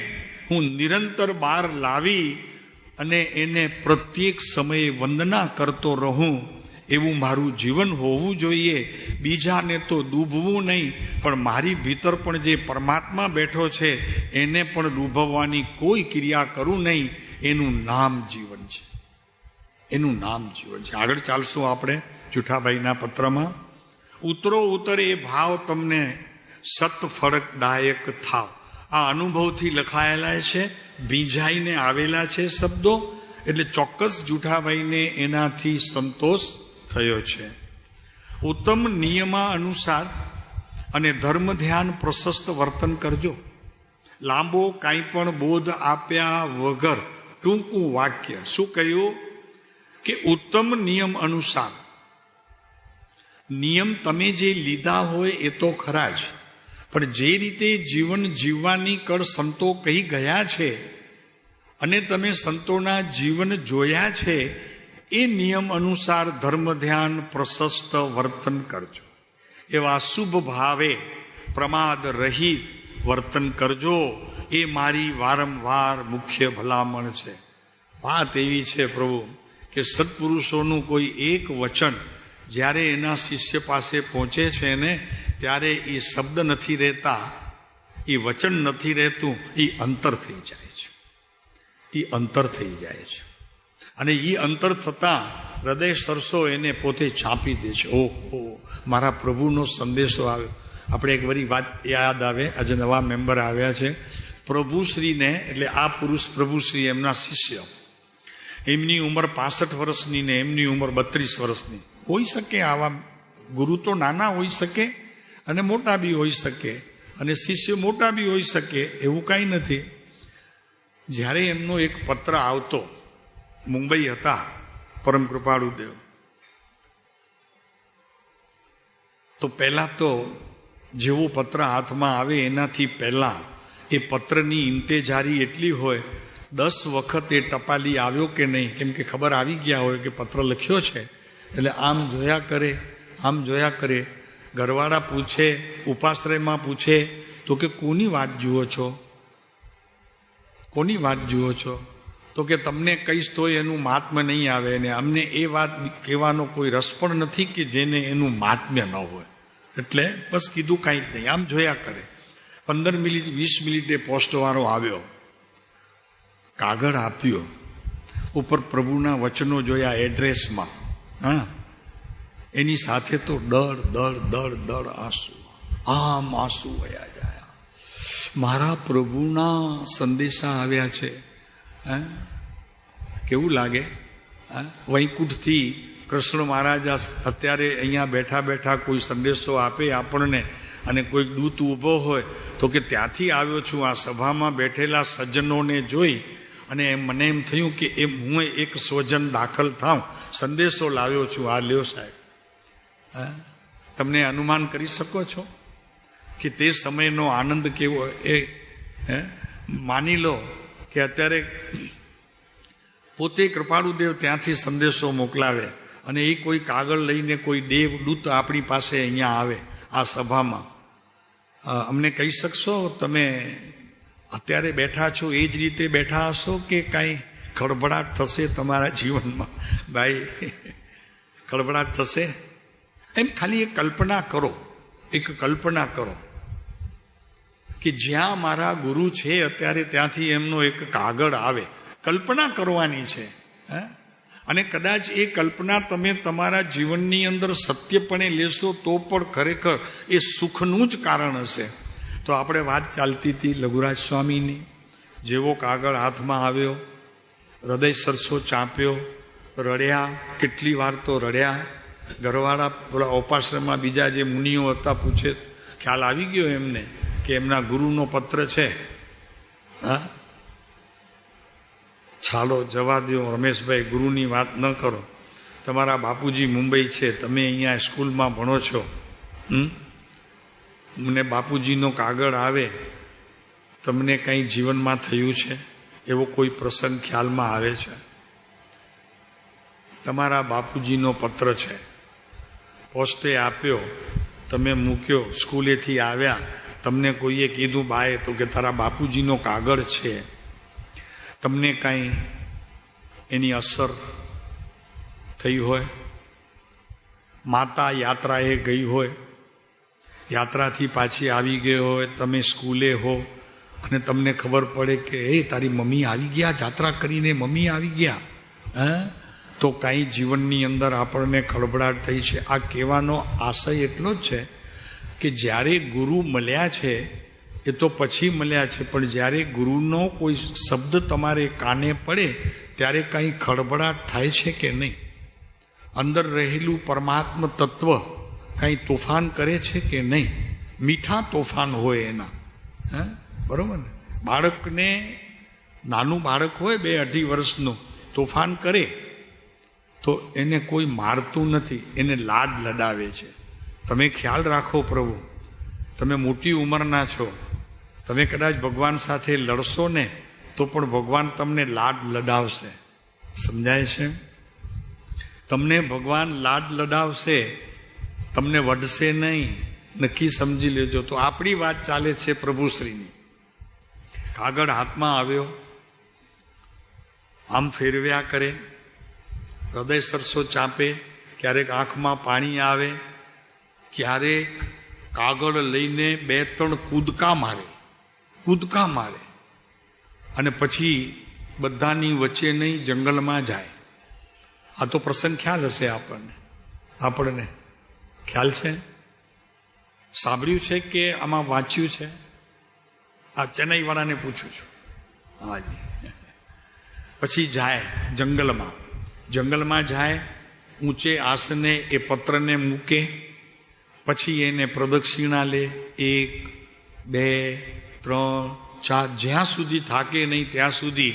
હું નિરંતર બહાર લાવી અને એને પ્રત્યેક સમયે વંદના કરતો રહું, એવું મારું જીવન હોવું જોઈએ. બીજાને તો ડૂબવું નહીં, પણ મારી ભીતર પણ જે પરમાત્મા બેઠો છે એને પણ ડૂબવવાની કોઈ ક્રિયા કરું નહીં. એનું નામ જીવન છે, એનું નામ જીવન છે. આગળ ચાલશું આપણે જુઠાભાઈના પત્રમાં. ઉતરો ઉતરે એ ભાવ તમને સતફળદાયક થાવ. આ અનુભવથી લખાયેલા છે, ભીંજાઈને આવેલા છે શબ્દો, એટલે ચોક્કસ જુઠાભાઈને એનાથી સંતોષ થયો છે. ઉત્તમ નિયમા અનુસાર અને ધર્મ ધ્યાન પ્રશસ્ત વર્તન કરજો. લાંબો કાંઈ પણ બોધ આપ્યા વગર ટૂંકું વાક્ય. શું કહ્યું? કે ઉત્તમ નિયમ અનુસાર. નિયમ તમે જે લીધા હોય એ તો ખરા જ, પણ જે રીતે જીવન જીવવાની કળ સંતો કહી ગયા છે અને તમે સંતોના જીવન જોયા છે, એ નિયમ અનુસાર ધર્મ ધ્યાન પ્રશસ્ત વર્તન કરજો. એવા શુભ ભાવે પ્રમાદ રહિત વર્તન કરજો. એ મારી વારંવાર મુખ્ય ભલામણ છે. વાત એવી છે પ્રભુ કે સત્પુરુષોનું કોઈ એક વચન જ્યારે એના શિષ્ય પાસે પહોંચે છે ને, ત્યારે એ શબ્દ નથી રહેતા, એ વચન નથી રહેતું, એ અંતર થઈ જાય છે, એ અંતર થઈ જાય છે. અને એ અંતર થતાં હૃદય સરસો એને પોતે ચાંપી દે છે. ઓહો, મારા પ્રભુનો સંદેશો આવ્યો. આપણે એક વળી વાત યાદ આવે, આજે નવા મેમ્બર આવ્યા છે. પ્રભુશ્રીને, એટલે આ પુરુષ પ્રભુશ્રી એમના શિષ્ય, એમની ઉંમર 65 વર્ષની ને એમની ઉંમર 32 વર્ષની હોઈ શકે. આવા ગુરુ તો નાના હોઈ શકે અને મોટા બી હોઈ શકે, અને શિષ્ય મોટા બી હોઈ શકે, એવું કાંઈ નથી. જ્યારે એમનો એક પત્ર આવતો, મુંબઈ હતા પરમ કૃપાળુદેવ, તો પહેલા તો જેવો પત્ર હાથમાં આવે એનાથી પહેલા એ પત્રની ઇંતેજારી એટલી હોય, 10 વખત એ ટપાલી આવ્યો કે નહીં, કેમ કે ખબર આવી ગયા હોય કે પત્ર લખ્યો છે, એટલે આમ જોયા કરે, આમ જોયા કરે. ઘરવાળા પૂછે, ઉપાશ્રયમાં પૂછે તો કે કોની વાત જુઓ છો, કોની વાત જુઓ છો? તો કે તમને કહીશ તો એનું મહાત્મ્ય નહીં આવે, ને અમને એ વાત કહેવાનો કોઈ રસ પણ નથી કે જેને એનું મહાત્મ્ય ન હોય, એટલે બસ કીધું કાંઈ જ નહીં, આમ જોયા કરે. 15 મિનિટ 20 મિનિટે પોસ્ટવાળો આવ્યો, કાગળ આપ્યો, ઉપર પ્રભુના વચનો જોયા એડ્રેસમાં. હા, એની સાથે તો દળ આંસુ, આમ આંસુ વયા જાય. મારા પ્રભુના સંદેશા આવ્યા છે, કેવું લાગે? વૈકુંઠથી કૃષ્ણ મહારાજ અત્યારે અહીંયા બેઠા બેઠા કોઈ સંદેશો આપે આપણને, અને કોઈ દૂત ઊભો હોય તો કે ત્યાંથી આવ્યો છું, આ સભામાં બેઠેલા સજ્જનોને જોઈ અને મને એમ થયું કે હું એક સ્વજન દાખલ થાઉં, સંદેશો લાવ્યો છું, આ લ્યો સાહેબ. તમને અનુમાન કરી શકો છો કે તે સમયનો આનંદ કેવો? એ માની લો કે અત્યારે પોતે કૃપાળુદેવ ત્યાંથી સંદેશો મોકલાવે અને એ કોઈ કાગળ લઈને કોઈ દેવદૂત આપણી પાસે અહીંયા આવે આ સભામાં, અમને કહી શકશો તમે અત્યારે બેઠા છો એ જ રીતે બેઠા હશો કે કાંઈ ખળભળાટ થશે તમારા જીવનમાં? ભાઈ, ખળભળાટ થશે? એમ ખાલી એક કલ્પના કરો, એક કલ્પના કરો કે જ્યાં મારા ગુરુ છે અત્યારે ત્યાંથી એમનો એક કાગળ આવે. કલ્પના કરવાની છે. અને કદાચ એ કલ્પના તમે તમારા જીવનની અંદર સત્યપણે લેશો તો પણ ખરેખર એ સુખનું જ કારણ હશે. તો આપણે વાત ચાલતી હતી લઘુરાજ સ્વામીની. જેવો કાગળ હાથમાં આવ્યો, હૃદય સરસો ચાંપ્યો, રડ્યા, કેટલી વાર તો રડ્યા. ઘરવાળા પેલા ઉપાશ્રમમાં બીજા જે મુનિઓ હતા પૂછે, ખ્યાલ આવી ગયો એમને કે એમના ગુરુનો પત્ર છે? ચાલો જવા દો રમેશભાઈ, ગુરુની વાત ન કરો. તમારા બાપુજી મુંબઈ છે, તમે અહીંયા સ્કૂલમાં ભણો છો, મને બાપુજીનો કાગળ આવે, તમને કંઈ જીવનમાં થયું છે એવો કોઈ પ્રસંગ ખ્યાલમાં આવે છે? તમારા બાપુજીનો પત્ર છે, પોસ્ટે આપ્યો, તમે મૂક્યો, સ્કૂલેથી આવ્યા, તમને કોઈએ કીધું બાએ તો કે તારા બાપુજીનો કાગળ છે, તમને કાંઈ એની અસર થઈ હોય? માતા યાત્રાએ ગઈ હોય, યાત્રાથી પાછી આવી ગઈ હોય, તમે સ્કૂલે હો અને તમને ખબર પડે કે એ તારી મમ્મી આવી ગયા, યાત્રા કરીને મમ્મી આવી ગયા, તો કાંઈ જીવનની અંદર આપણને ખળભળાટ થઈ છે. આ કહેવાનો આશય એટલો જ છે કે જ્યારે ગુરુ મળ્યા છે એ તો પછી મળ્યા છે, પણ જ્યારે ગુરુનો કોઈ શબ્દ તમારે કાને પડે ત્યારે કાંઈ ખળભળાટ થાય છે કે નહીં? અંદર રહેલું પરમાત્મ તત્વ કાંઈ તોફાન કરે છે કે નહીં? મીઠા તોફાન હોય એના. બરોબર ને? બાળકને, નાનું બાળક હોય 2-2.5 વર્ષનું, તોફાન કરે તો એને કોઈ મારતું નથી, એને લાડ લડાવે છે. તમે ખ્યાલ રાખો પ્રભુ, તમે મોટી ઉંમરના છો, તમે કદાચ ભગવાન સાથે લડશો ને તો પણ ભગવાન તમને લાડ લડાવશે. સમજાય છે? તમને ભગવાન લાડ લડાવશે, તમને વઢશે નહીં, નક્કી સમજી લેજો. તો આપણી વાત ચાલે છે પ્રભુશ્રીની. કાગળ હાથમાં આવ્યો, આમ ફેરવ્યા કરે, હૃદય સરસો ચાંપે, ક્યારેક આંખમાં પાણી આવે, ક્યારેક કાગળ લઈને 2-3 કૂદકા મારે અને પછી બધાની વચ્ચે નહીં, જંગલમાં જાય. આ તો પ્રસંગ ખ્યાલ હશે આપણને ખ્યાલ છે? સાંભળ્યું છે કે આમાં વાંચ્યું છે? આ ચેન્નઈ વાળાને પૂછું છું. હાજી. પછી જાય જંગલમાં જાય, ઊંચે આસને એ પત્રને મૂકે, પછી એને પ્રદક્ષિણા લે, 1, 2, 3, 4, જ્યાં સુધી થાકે નહીં ત્યાં સુધી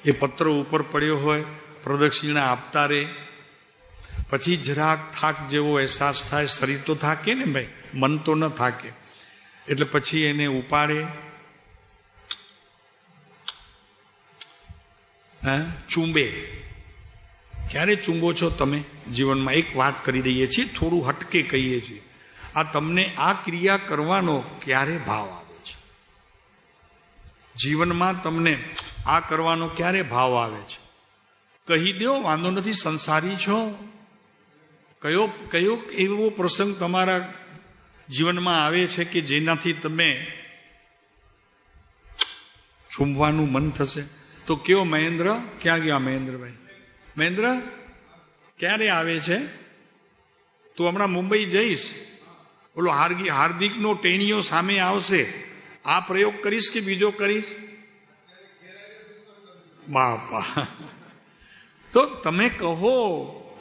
એ પત્ર ઉપર પડ્યો હોય પ્રદક્ષિણા આપતા રહે. પછી જરાક થાક જેવો અહેસાસ થાય, શરીર તો થાકે ને ભાઈ, મન તો ન થાકે, એટલે પછી એને ઉપાડે, ચૂંબે. ક્યારે ચૂંબો છો તમે જીવનમાં? એક વાત કરી રહીએ છીએ, થોડું હટકે કહીએ છીએ. આ તમને આ ક્રિયા કરવાનો ક્યારે ભાવ આવે છે જીવનમાં? તમને આ કરવાનો ક્યારે ભાવ આવે છે? કહી દો, વાંધો નથી, સંસારી છો. કયો એવો પ્રસંગ તમારા જીવનમાં આવે છે કે જેનાથી તમે ચૂંબવાનું મન થશે? તો કયો મહેન્દ્ર? ક્યાં ગયા મહેન્દ્રભાઈ? મહેન્દ્ર ક્યારે આવે છે? તું હમણાં મુંબઈ જઈશ, ઓલો હાર્દિકનો ટેણીઓ સામે આવશે, આ પ્રયોગ કરીશ કે બીજો કરીશ? બાપા, તો તમે કહો,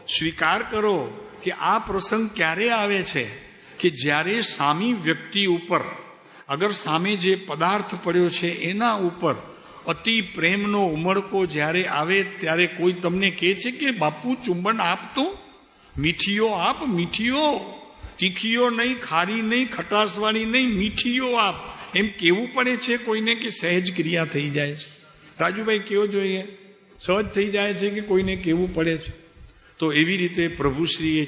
સ્વીકાર કરો કે આ પ્રસંગ ક્યારે આવે છે કે જ્યારે સામી વ્યક્તિ ઉપર, અગર સામે જે પદાર્થ પડ્યો છે એના ઉપર અતિ પ્રેમનો ઉમળકો જ્યારે આવે ત્યારે કોઈ તમને કહે છે કે બાપુ ચુંબન આપતું, મીઠીઓ આપ, મીઠીઓ, તીખીઓ નહીં, ખારી નહીં, ખટાસવાળી નહીં, મીઠીઓ આપ, એમ કેવું પડે છે કોઈને કે સહેજ ક્રિયા થઈ જાય છે? રાજુભાઈ કેવો જોઈએ? સહજ થઈ જાય છે કે કોઈને કેવું પડે છે? તો એવી રીતે પ્રભુશ્રીએ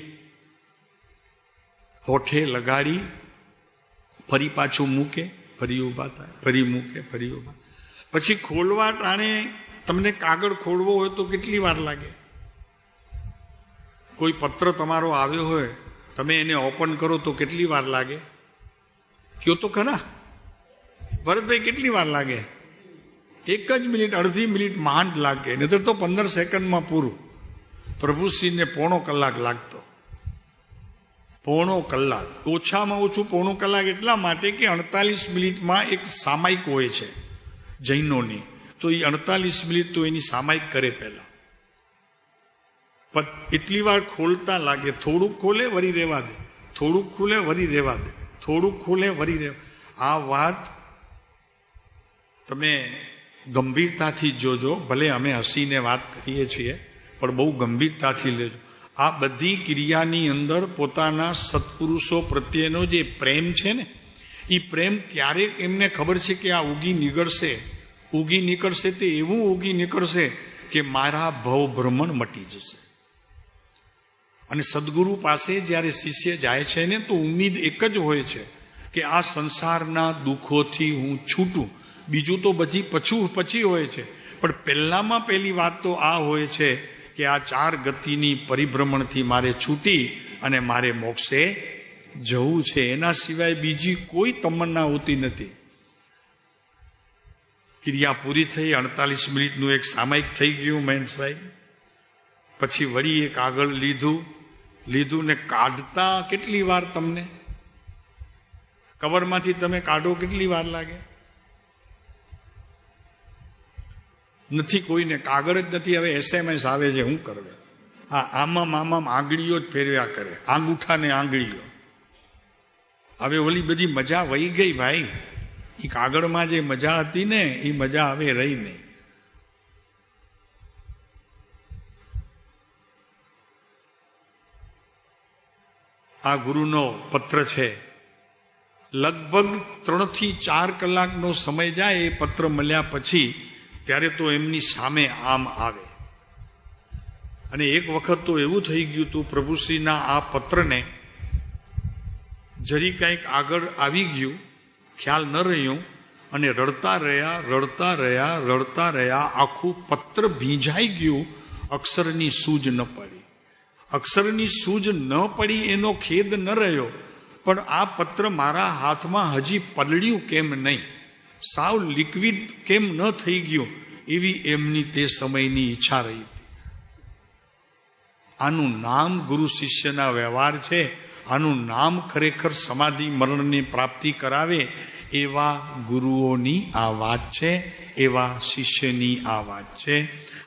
હોઠે લગાડી ફરી પાછું મૂકે, ફરી ઊભા થાય, ફરી મૂકે, ફરી ઊભા. પછી ખોલવા ટાણે તમને કાગળ ખોલવો હોય તો કેટલી વાર લાગે? કોઈ પત્ર તમારો આવ્યો હોય, તમે એને ઓપન કરો તો કેટલી વાર લાગે? કયો તો ખરા ભરતભાઈ, કેટલી વાર લાગે? 1 જ મિનિટ, અડધી મિનિટ માંડ લાગે, નહીતર તો 15 સેકન્ડમાં પૂરું. પ્રભુશ્રીને 1/4 કલાક લાગતો. 1/4 કલાક, ઓછામાં ઓછું 1/4 કલાક એટલા માટે કે 48 મિનિટમાં એક સામાયિક હોય છે જૈનોની, તો એ 48 મિનિટ તો એની સામાયિક કરે પહેલા. એટલી વાર ખોલતા લાગે, થોડુંક ખોલે વળી રહેવા દે, થોડુંક ખોલે વળી રહેવા દે, થોડુંક ખોલે વળી રહેવા. આ વાત તમે ગંભીરતાથી જોજો. ભલે અમે હસીને વાત કરીએ છીએ, પણ બહુ ગંભીરતાથી લેજો. આ બધી ક્રિયાની અંદર પોતાના સત્પુરુષો પ્રત્યેનો જે પ્રેમ છે ને, એ પ્રેમ ક્યારેક એમને ખબર છે કે આ ઉગી નીકળશે તે એવું ઉગી નીકળશે કે મારા ભવ ભ્રમણ મટી જશે. અને સદગુરુ પાસે જ્યારે શિષ્ય જાય છે ને, તો ઉમ્મીદ એક જ હોય છે કે આ સંસારના દુઃખોથી હું છૂટું. બીજું તો પછી હોય છે, પણ પહેલામાં પહેલી વાત તો આ હોય છે કે આ 4 ગતિની પરિભ્રમણથી મારે છૂટી અને મારે મોક્ષે જવું છે. એના સિવાય બીજી કોઈ તમન્ના હોતી નથી. ક્રિયા પૂરી થઈ, 48 મિનિટનું એક સામાયિક થઈ ગયું મહેશભાઈ. પછી વળી એક આગળ લીધું ને કાઢતા કેટલી વાર તમને કવરમાંથી તમે કાઢો કેટલી વાર લાગે? નથી, કોઈને કાગળ જ નથી. હવે SMS આવે છે, શું કરવે? હા, આમાં આંગળીઓ જ ફેરવ્યા કરે, આંગૂઠા ને આંગળીઓ. હવે ઓલી બધી મજા વહી ગઈ ભાઈ. એ કાગળમાં જે મજા હતી ને, એ મજા હવે રહી નહીં. આ ગુરુનો પત્ર છે. લગભગ 3 થી 4 કલાકનો સમય જાય એ પત્ર મળ્યા પછી, ત્યારે તો એમની સામે આમ આવે. અને એક વખત તો એવું થઈ ગયું હતું, પ્રભુશ્રીના આ પત્રને જરી કંઈક આગળ આવી ગયું, ખ્યાલ ન રહ્યો, અને રડતા રહ્યા આખું પત્ર ભીંજાઈ ગયું. અક્ષરની સૂજ ન પડી. અક્ષરની સૂજ ન પડી એનો ખેદ ન રહ્યો, પણ આ પત્ર મારા હાથમાં હજી પલળ્યું કેમ નહીં, સાવ લિક્વિડ કેમ ન થઈ ગયું, એવી એમની તે સમયની ઈચ્છા રહી હતી. આનું નામ ગુરુ શિષ્યના વ્યવહાર છે. આનું નામ ખરેખર સમાધિ મરણની પ્રાપ્તિ કરાવે એવા ગુરુઓની આ વાત છે, એવા શિષ્યની આ વાત છે.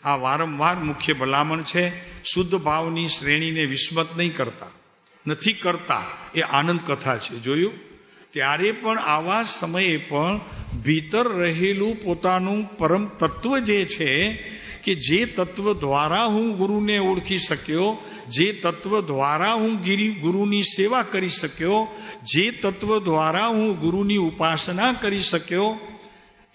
આ વારંવાર મુખ્ય ભલામણ છે. શુદ્ધ ભાવની શ્રેણીને વિસ્મત નથી કરતા. એ આનંદ કથા છે, જોયું? ત્યારે પણ આવા સમયે પણ ભીતર રહેલું પોતાનું પરમ તત્વ જે છે, કે જે તત્વ દ્વારા હું ગુરુને ઓળખી શક્યો, જે તત્વ દ્વારા હું ગુરુની સેવા કરી શક્યો, જે તત્વ દ્વારા હું ગુરુની ઉપાસના કરી શક્યો,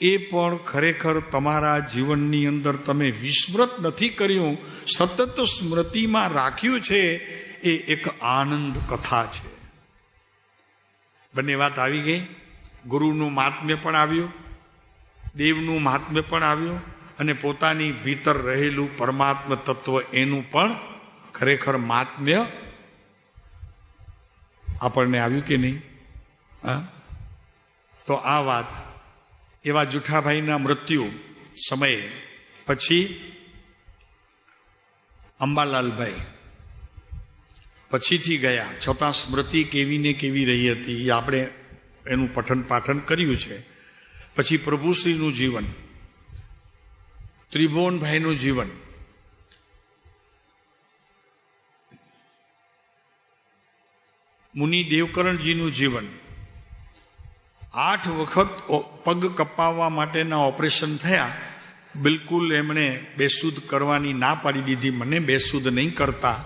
એ પણ ખરેખર તમારા જીવનની અંદર તમે વિસ્મૃત નથી કર્યું, સતત સ્મૃતિમાં રાખ્યું છે. એ એક આનંદ કથા છે. બંને વાત આવી ગઈ. ગુરુનું મહાત્મ્ય પણ આવ્યું, દેવનું મહાત્મ્ય પણ આવ્યું, અને પોતાની ભીતર રહેલું પરમાત્મ તત્વ એનું પણ ખરેખર મહાત્મ્ય આપણને આવ્યું કે નહીં? તો આ વાત એવા જુઠાભાઈના મૃત્યુ સમયે પછી અંબાલાલભાઈ પછીથી ગયા, છતાં સ્મૃતિ કેવી ને કેવી રહી હતી એ આપણે એનું પઠન પાઠન કર્યું છે. પછી પ્રભુશ્રીનું જીવન, ત્રિભુવનભાઈનું જીવન, મુનિ દેવકરણજીનું જીવન 8 વખત પગ કપાવવા માટેના ઓપરેશન થયા. બિલકુલ એમણે બેસુધ કરવાની ના પાડી દીધી, મને બેસુધ નહીં કરતા.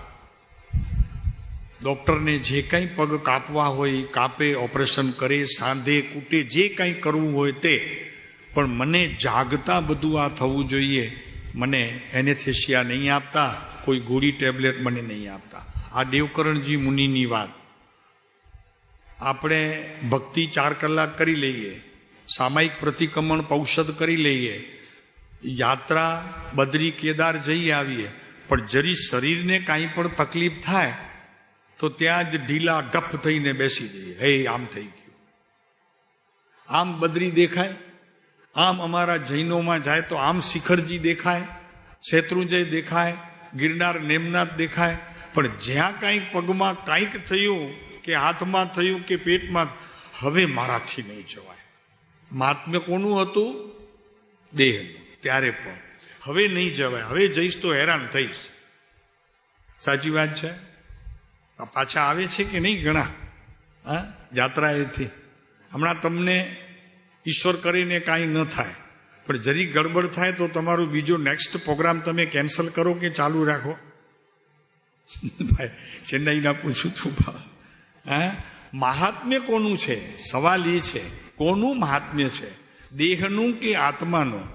ડોક્ટરને જે કંઈ પગ કાપવા હોય કાપે, ઓપરેશન કરે, સાંધે કૂટે, જે કંઈ કરવું હોય તે, પણ મને જાગતા બધું આ થવું જોઈએ. મને એનેસ્થેસિયા નહીં આપતા, કોઈ ગોળી ટેબ્લેટ મને નહીં આપતા. આ દેવકરણજી મુનિની વાત. આપણે ભક્તિ 4 કલાક કરી લઈએ, સામાયિક પ્રતિક્રમણ પૌષધ કરી લઈએ, યાત્રા બદ્રી કેદાર જઈ આવીએ, પણ જરી શરીરને કાંઈ પણ તકલીફ થાય તો ત્યાં જ ઢીલા ડપ થઈને બેસી જઈએ. હે આમ થઈ ગયું, આમ બદ્રી દેખાય, આમ અમારા જૈનોમાં જાય તો આમ શિખરજી દેખાય, શેત્રુંજય દેખાય, ગિરનાર નેમનાથ દેખાય, પણ જ્યાં કાંઈક પગમાં કાંઈક થયું કે હાથમાં થયું કે પેટમાં, હવે મારાથી નહીં જવાય. મહાત્મ્ય કોનું હતું? દેહનું. ત્યારે પણ હવે નહીં જવાય, હવે જઈશ તો હેરાન થઈશ. સાચી વાત છે. પાછા આવે છે કે નહીં ઘણા? હા, યાત્રાએથી. હમણાં તમને ઈશ્વર કરીને કાંઈ ન થાય, પણ જરી ગડબડ થાય તો તમારું બીજો નેક્સ્ટ પ્રોગ્રામ તમે કેન્સલ કરો કે ચાલુ રાખો? ભાઈ ચેન્નાઈના પૂછું તું. હા, મહાત્મ્ય કોનું છે? સવાલ એ છે, કોનું મહાત્મ્ય છે? દેહનું કે આત્માનું?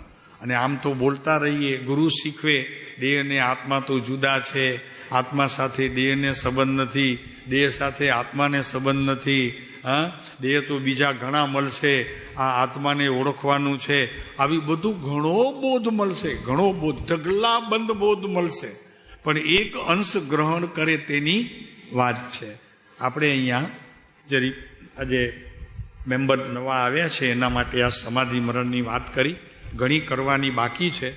અને આમ તો બોલતા રહીએ, ગુરુ શીખવે દેહ અને આત્મા તો જુદા છે, આત્મા સાથે દેહને સંબંધ નથી, દેહ સાથે આત્માને સંબંધ નથી. હા, દેહ તો બીજા ઘણા મળશે, આ આત્માને ઓળખવાનું છે. આવી બધું ઘણો બોધ મળશે, ઘણો બોધ, ઢગલા બંધ બોધ મળશે, પણ એક અંશ ગ્રહણ કરે તેની વાત છે. આપણે અહીંયા જરી આજે મેમ્બર નવા આવ્યા છે એના માટે આ સમાધિ મરણની વાત કરી. ઘણી કરવાની બાકી છે,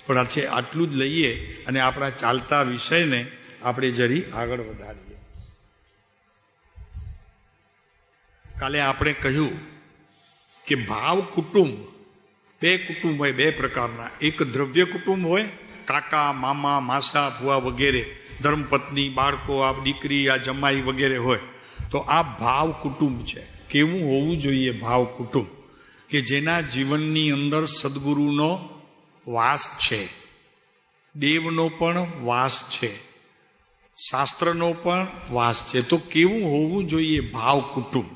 પણ આજે આટલું જ લઈએ અને આપણા ચાલતા વિષયને આપણે જરી આગળ વધારીએ. કાલે આપણે કહ્યું કે ભાવ કુટુંબ, 2 કુટુંબ હોય, 2 પ્રકારના. એક દ્રવ્ય કુટુંબ હોય, કાકા મામા માસા ભુવા વગેરે, ધર્મપત્ની, બાળકો, આ દીકરી, આ જમાઈ વગેરે હોય. તો આ ભાવ કુટુંબ છે. કેવું હોવું જોઈએ ભાવ કુટુંબ? કે જેના જીવનની અંદર સદગુરુનો વાસ છે, દેવનો પણ વાસ છે, શાસ્ત્રનો પણ વાસ છે. તો કેવું હોવું જોઈએ ભાવ કુટુંબ?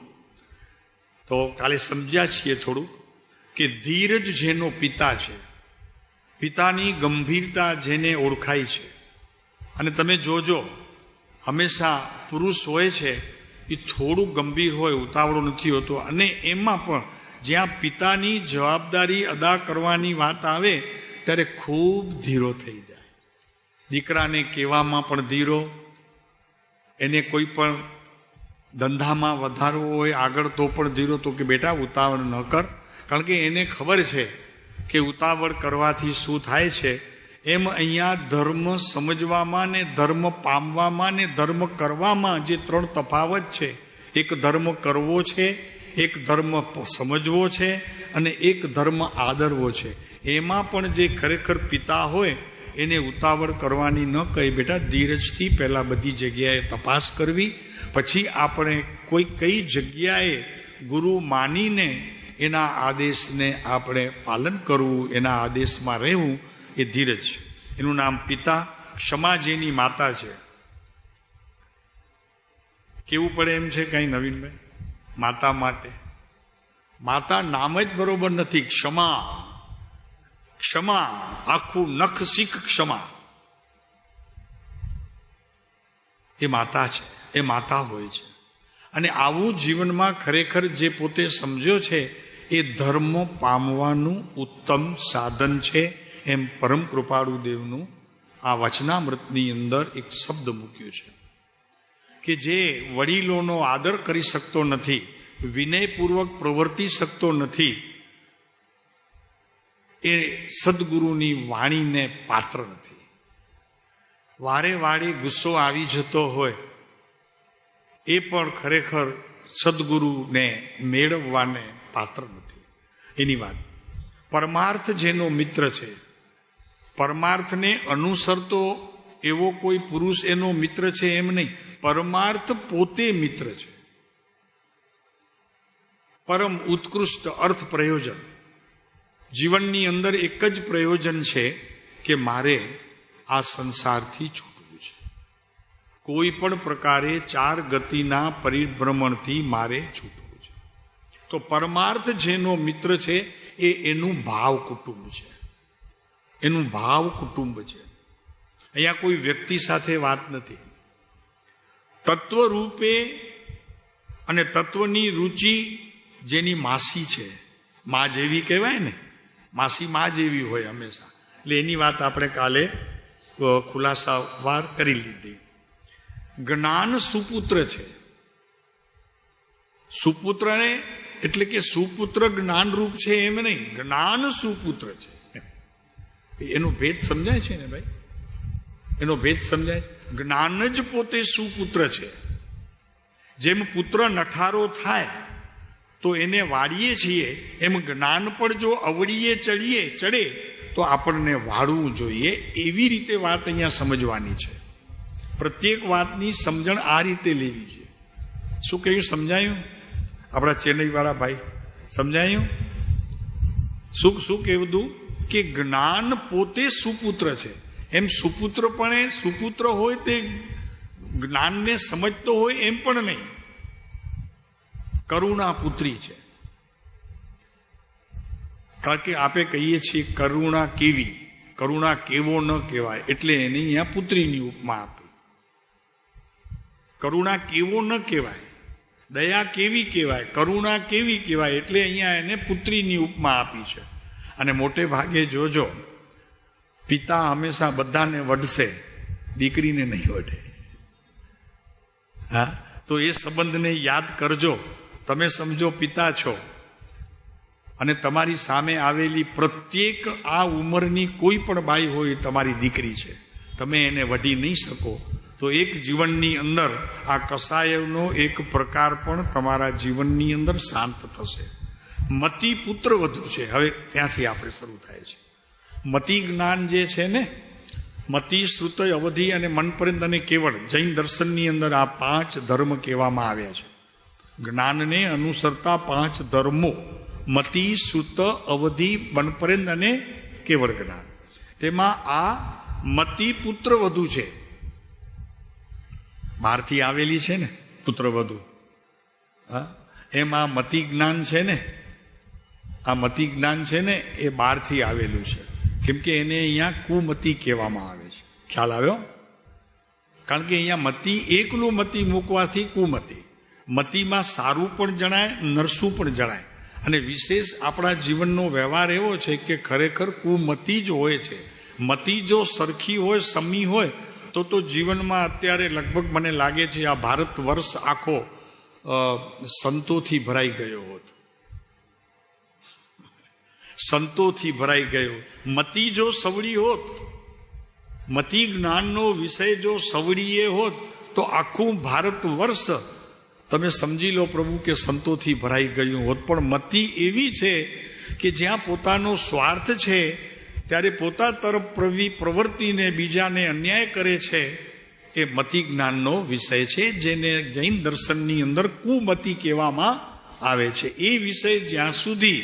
તો કાલે સમજ્યા છીએ થોડુંક કે ધીરજ જેનો પિતા છે, પિતાની ગંભીરતા જેને ઓળખાય છે. અને તમે જોજો, હંમેશા પુરુષ હોય છે એ થોડું ગંભીર હોય, ઉતાવળો નથી હોતો. અને એમાં પણ જ્યાં પિતાની જવાબદારી અદા કરવાની વાત આવે ત્યારે ખૂબ ધીરો થઈ જાય. દીકરાને કહેવામાં પણ ધીરો, એને કોઈ પણ ધંધામાં વધારવો હોય આગળ તો પણ ધીરો, તો કે બેટા ઉતાવળ ન કર. કારણ કે એને ખબર છે કે ઉતાવળ કરવાથી શું થાય છે. એમ અહીંયા ધર્મ સમજવામાં ને ધર્મ પામવામાં ને ધર્મ કરવામાં જે 3 તફાવત છે. એક ધર્મ કરવો છે, એક ધર્મ સમજવો છે, અને એક ધર્મ આદરવો છે. એમાં પણ જે ખરેખર પિતા હોય એને ઉતાવળ કરવાની ન કહે. બેટા ધીરજથી પહેલાં બધી જગ્યાએ તપાસ કરવી, પછી આપણે કોઈ કઈ જગ્યાએ ગુરુ માનીને એના આદેશને આપણે પાલન કરવું, એના આદેશમાં રહેવું, એ ધીરજ. એનું નામ પિતા. ક્ષમા જેની માતા છે. કેવું પડે એમ છે કઈ નવીનભાઈ? માતા માટે માતા નામ જ બરોબર નથી. ક્ષમા, ક્ષમા, આખું નખ શીખ ક્ષમા. એ માતા છે, એ માતા હોય છે. અને આવું જીવનમાં ખરેખર જે પોતે સમજ્યો છે એ ધર્મ પામવાનું ઉત્તમ સાધન છે. એમ પરમ કૃપાળુ દેવનું આ વચનામૃતની અંદર એક શબ્દ મૂક્યું છે કે જે વડીલોનો આદર કરી શકતો નથી, વિનયપૂર્વક પ્રવર્તી શકતો નથી, એ સદગુરુની વાણીને પાત્ર નથી. વારે વારે ગુસ્સો આવી જતો હોય એ પણ ખરેખર સદગુરુને મેળવવાને પાત્ર નથી. એની વાત. પરમાર્થ જેનો મિત્ર છે, પરમાર્થને અનુસરતો એવો કોઈ પુરુષ એનો મિત્ર છે એમ નહીં. પરમાર્થ પોતે મિત્ર છે. પરમ ઉત્કૃષ્ટ અર્થ પ્રયોજન. જીવનની અંદર એક જ પ્રયોજન છે કે મારે આ સંસારથી છૂટવું છે. કોઈ પણ પ્રકારે 4 ગતિના પરિભ્રમણથી મારે છૂટવું છે. તો પરમાર્થ જેનો મિત્ર છે એ એનું ભાવ કુટુંબ છે, એનું ભાવ કુટુંબ છે. અહીંયા કોઈ વ્યક્તિ સાથે વાત નથી. તત્વ રૂપે અને તત્વની રુચિ જેની માસી છે, મા જેવી કહેવાય ને, માસી મા જેવી હોય હંમેશા. એટલે એની વાત આપણે કાલે ખુલાસાવાર કરી લીધી. જ્ઞાન સુપુત્ર છે. સુપુત્રને એટલે કે સુપુત્ર જ્ઞાનરૂપ છે એમ નહીં, જ્ઞાન સુપુત્ર છે. એનો ભેદ સમજાય છે ને ભાઈ, એનો ભેદ સમજાય. જ્ઞાન જ પોતે સુપુત્ર છે. જેમ પુત્ર નઠારો થાય તો એને વાળીએ છીએ, એમ જ્ઞાન પણ જો અવળીએ ચડે તો આપણને વાળવું જોઈએ. એવી રીતે વાત અહીંયા સમજવાની છે. પ્રત્યેક વાતની સમજણ આ રીતે લેવી છે. શું કહ્યું? સમજાયું? આપણા ચેન્નઈવાળા ભાઈ સમજાયું? શું કહેવું કે જ્ઞાન પોતે સુપુત્ર છે. એમ સુપુત્ર પણ સુપુત્ર હોય તે જ્ઞાનને સમજતો હોય એમ પણ નહીં. કરુણા પુત્રી છે. કારણ કે આપણે કહીએ છીએ કરુણા કેવી, કરુણા કેવો ન કહેવાય, એટલે એને અહીંયા પુત્રીની ઉપમા આપી. કરુણા કેવો ન કહેવાય, દયા કેવી કહેવાય, કરુણા કેવી કહેવાય, એટલે અહીંયા એને પુત્રીની ઉપમા આપી છે. અને મોટે ભાગે જોજો, પિતા હંમેશા બધાને વઢશે, દીકરીને નહીં વઢે. હા, તો એ સંબંધને યાદ કરજો. તમે સમજો પિતા છો અને તમારી સામે આવેલી પ્રત્યેક આ ઉંમરની કોઈ પણ બાઈ હોય તમારી દીકરી છે, તમે એને વઢી નહીં શકો. તો એક જીવનની અંદર આ કસાયનો એક પ્રકાર પણ તમારા જીવનની અંદર શાંત થશે. મતિ પુત્ર વધુ છે. હવે ત્યાંથી આપણે શરૂ થાય છે. મતિ જ્ઞાન જે છે ને, મતિ, શ્રુત, અવધિ અને મનપર્યંત અને કેવળ, જૈન દર્શનની અંદર આ 5 ધર્મ કહેવામાં આવ્યા છે. જ્ઞાનને અનુસરતા 5 ધર્મો: મતિ, શ્રુત, અવધિ, મનપર્યંત અને કેવળ જ્ઞાન. તેમાં આ મતિ પુત્ર વધુ છે. બહારથી આવેલી છે ને પુત્ર વધુ. હા, એમ આ મતિ જ્ઞાન છે ને, આ મતિ જ્ઞાન છે ને એ બહારથી આવેલું છે. કેમ કે એને અહીંયા કુમતિ કહેવામાં આવે છે. ખ્યાલ આવ્યો? કારણ કે અહીંયા મતિ, એકલું મતિ મૂકવાથી કુમતિ. મતિમાં સારું પણ જણાય, નરસું પણ જણાય. અને વિશેષ આપણા જીવનનો વ્યવહાર એવો છે કે ખરેખર કુમતિ જ હોય છે. મતિ જો સરખી હોય, સમી હોય, તો જીવનમાં અત્યારે લગભગ મને લાગે છે આ ભારત વર્ષ આખો સંતોથી ભરાઈ ગયો હોત. સંતોથી ભરાઈ ગયો. મતિ જો સવડી હોત, મતિ જ્ઞાનનો વિષય જો સવડીએ હોત, તો આખું ભારત વર્ષ તમે સમજી લો પ્રભુ કે સંતોથી ભરાઈ ગયું હોત. પણ મતિ એવી છે કે જ્યાં પોતાનો સ્વાર્થ છે ત્યારે પોતા તરફ પ્રવૃત્તિને બીજાને અન્યાય કરે છે. એ મતિ જ્ઞાનનો વિષય છે, જેને જૈન દર્શનની અંદર કુમતિ કહેવામાં આવે છે. એ વિષય જ્યાં સુધી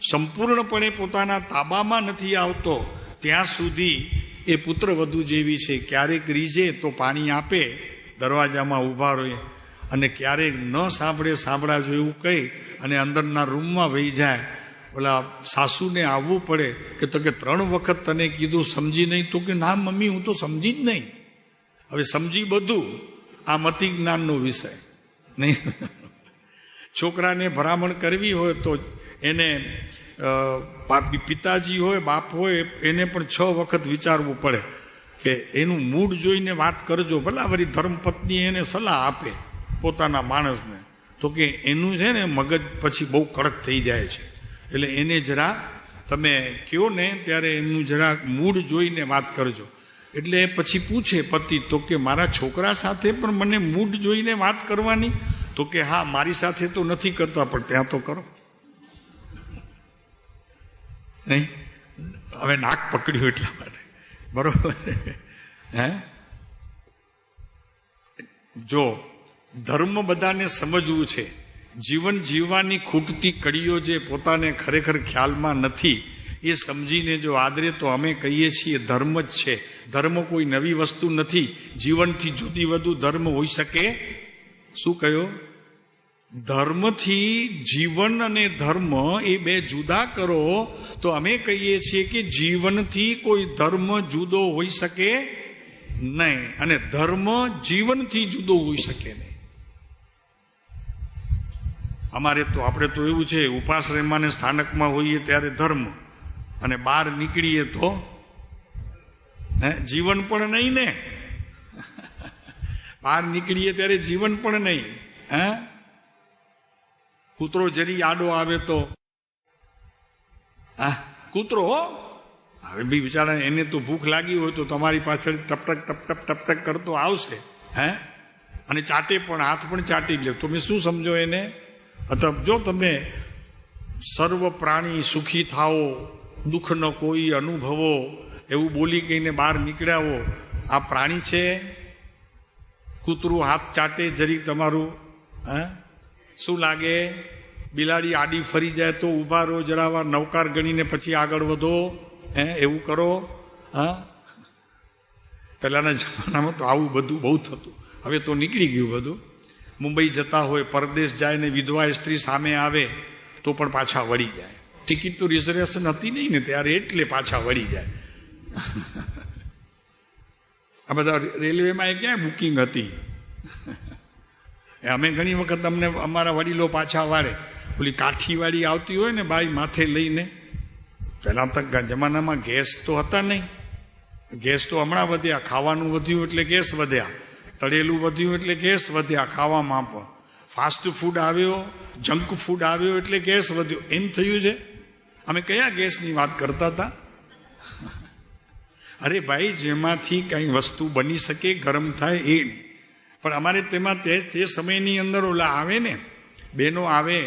સંપૂર્ણપણે પોતાના તાબામાં નથી આવતો ત્યાં સુધી એ પુત્ર વધુ જેવી છે. ક્યારેક રીઝે તો પાણી આપે, દરવાજામાં ઊભા રહે, અને ક્યારેક ન સાંભળા જો એવું કહી અને અંદરના રૂમમાં વહી જાય. ઓલા સાસુને આવવું પડે કે તો કે 3 વખત તને કીધું, સમજી નહીં? તો કે ના મમ્મી, હું તો સમજી જ નહીં. હવે સમજી બધું. આ મતિ જ્ઞાનનો વિષય નહીં. છોકરાને ભરામણ કરવી હોય તો એને પિતાજી હોય, બાપ હોય, એને પણ 6 વખત વિચારવું પડે કે એનું મૂડ જોઈને વાત કરજો. ભલા વળી ધર્મપત્ની એને સલાહ આપે પોતાના માણસને, તો કે એનું છે ને મગજ પછી બહુ કડક થઈ જાય છે. એટલે એને જરા તમે કહો ને ત્યારે એનું જરા મૂડ જોઈને વાત કરજો. એટલે પછી પૂછે પતિ, તો કે મારા છોકરા સાથે પણ મને મૂડ જોઈને વાત કરવાની? તો કે હા, મારી સાથે તો નથી કરતા, પણ ત્યાં તો કરો. નહીં, હવે નાક પકડ્યું એટલા માટે. બરોબર? હે, જો ધર્મ બધાને સમજવું છે, જીવન જીવવાની ખૂટતી કડીઓ જે પોતાને ખરેખર ખ્યાલમાં નથી એ સમજીને જો આદરે તો અમે કહીએ છીએ ધર્મ જ છે. ધર્મ કોઈ નવી વસ્તુ નથી. જીવનથી જુદી વધુ ધર્મ હોઈ શકે. શું કહ્યું? ધર્મથી જીવન અને ધર્મ એ બે જુદા કરો તો અમે કહીએ છીએ કે જીવનથી કોઈ ધર્મ જુદો હોઈ શકે નહીં, અને ધર્મ જીવનથી જુદો હોઈ શકે નહીં. અમારે તો આપણે તો એવું છે, ઉપાશ્રયમાં ને સ્થાનકમાં હોઈએ ત્યારે ધર્મ, અને બહાર નીકળીએ તો જીવન પણ નહીં ને. બહાર નીકળીએ ત્યારે જીવન પણ નહીં. કૂતરો જરી આડો આવે તો કૂતરો હવે બી બિચારા એને તો ભૂખ લાગી હોય તો તમારી પાછળ ટપટક ટપટક ટપટક કરતો આવશે. અને ચાટે પણ, હાથ પણ ચાટી લે. તમે શું સમજો એને? અથવા જો તમે સર્વ પ્રાણી સુખી થાઓ, દુઃખ ન કોઈ અનુભવો એવું બોલી કહીને બહાર નીકળ્યા હો, આ પ્રાણી છે? કૂતરું હાથ ચાટે જરી તમારું શું લાગે? બિલાડી આડી ફરી જાય તો ઊભા રહો, જરા વાર નવકાર ગણીને પછી આગળ વધો. એવું કરો. પહેલાના જમાનામાં તો આવું બધું બહુ થતું. હવે તો નીકળી ગયું બધું. મુંબઈ જતા હોય, પરદેશ જાય ને વિધવા સ્ત્રી સામે આવે તો પણ પાછા વળી જાય. ટિકિટ તો રિઝર્વેશન હતી નહીં ને ત્યારે, એટલે પાછા વળી જાય. આ બધા રેલવેમાં એ ક્યાં બુકિંગ હતી? અમે ઘણી વખત અમને અમારા વડીલો પાછા વાળે. ઓલી કાઠીવાળી આવતી હોય ને બાઈ માથે લઈને. પહેલા તક જમાનામાં ગેસ તો હતા નહીં. ગેસ તો હમણાં વધ્યા. ખાવાનું વધ્યું એટલે ગેસ વધ્યા, તળેલું વધ્યું એટલે ગેસ વધ્યા. ખાવામાં પણ ફાસ્ટ ફૂડ આવ્યો, જંક ફૂડ આવ્યો એટલે ગેસ વધ્યો. એમ થયું છે. અમે કયા ગેસની વાત કરતા હતા? અરે ભાઈ, જેમાંથી કઈ વસ્તુ બની શકે, ગરમ થાય એ નહીં. પણ અમારે તેમાં તે સમયની અંદર ઓલા આવે ને, બેનો આવે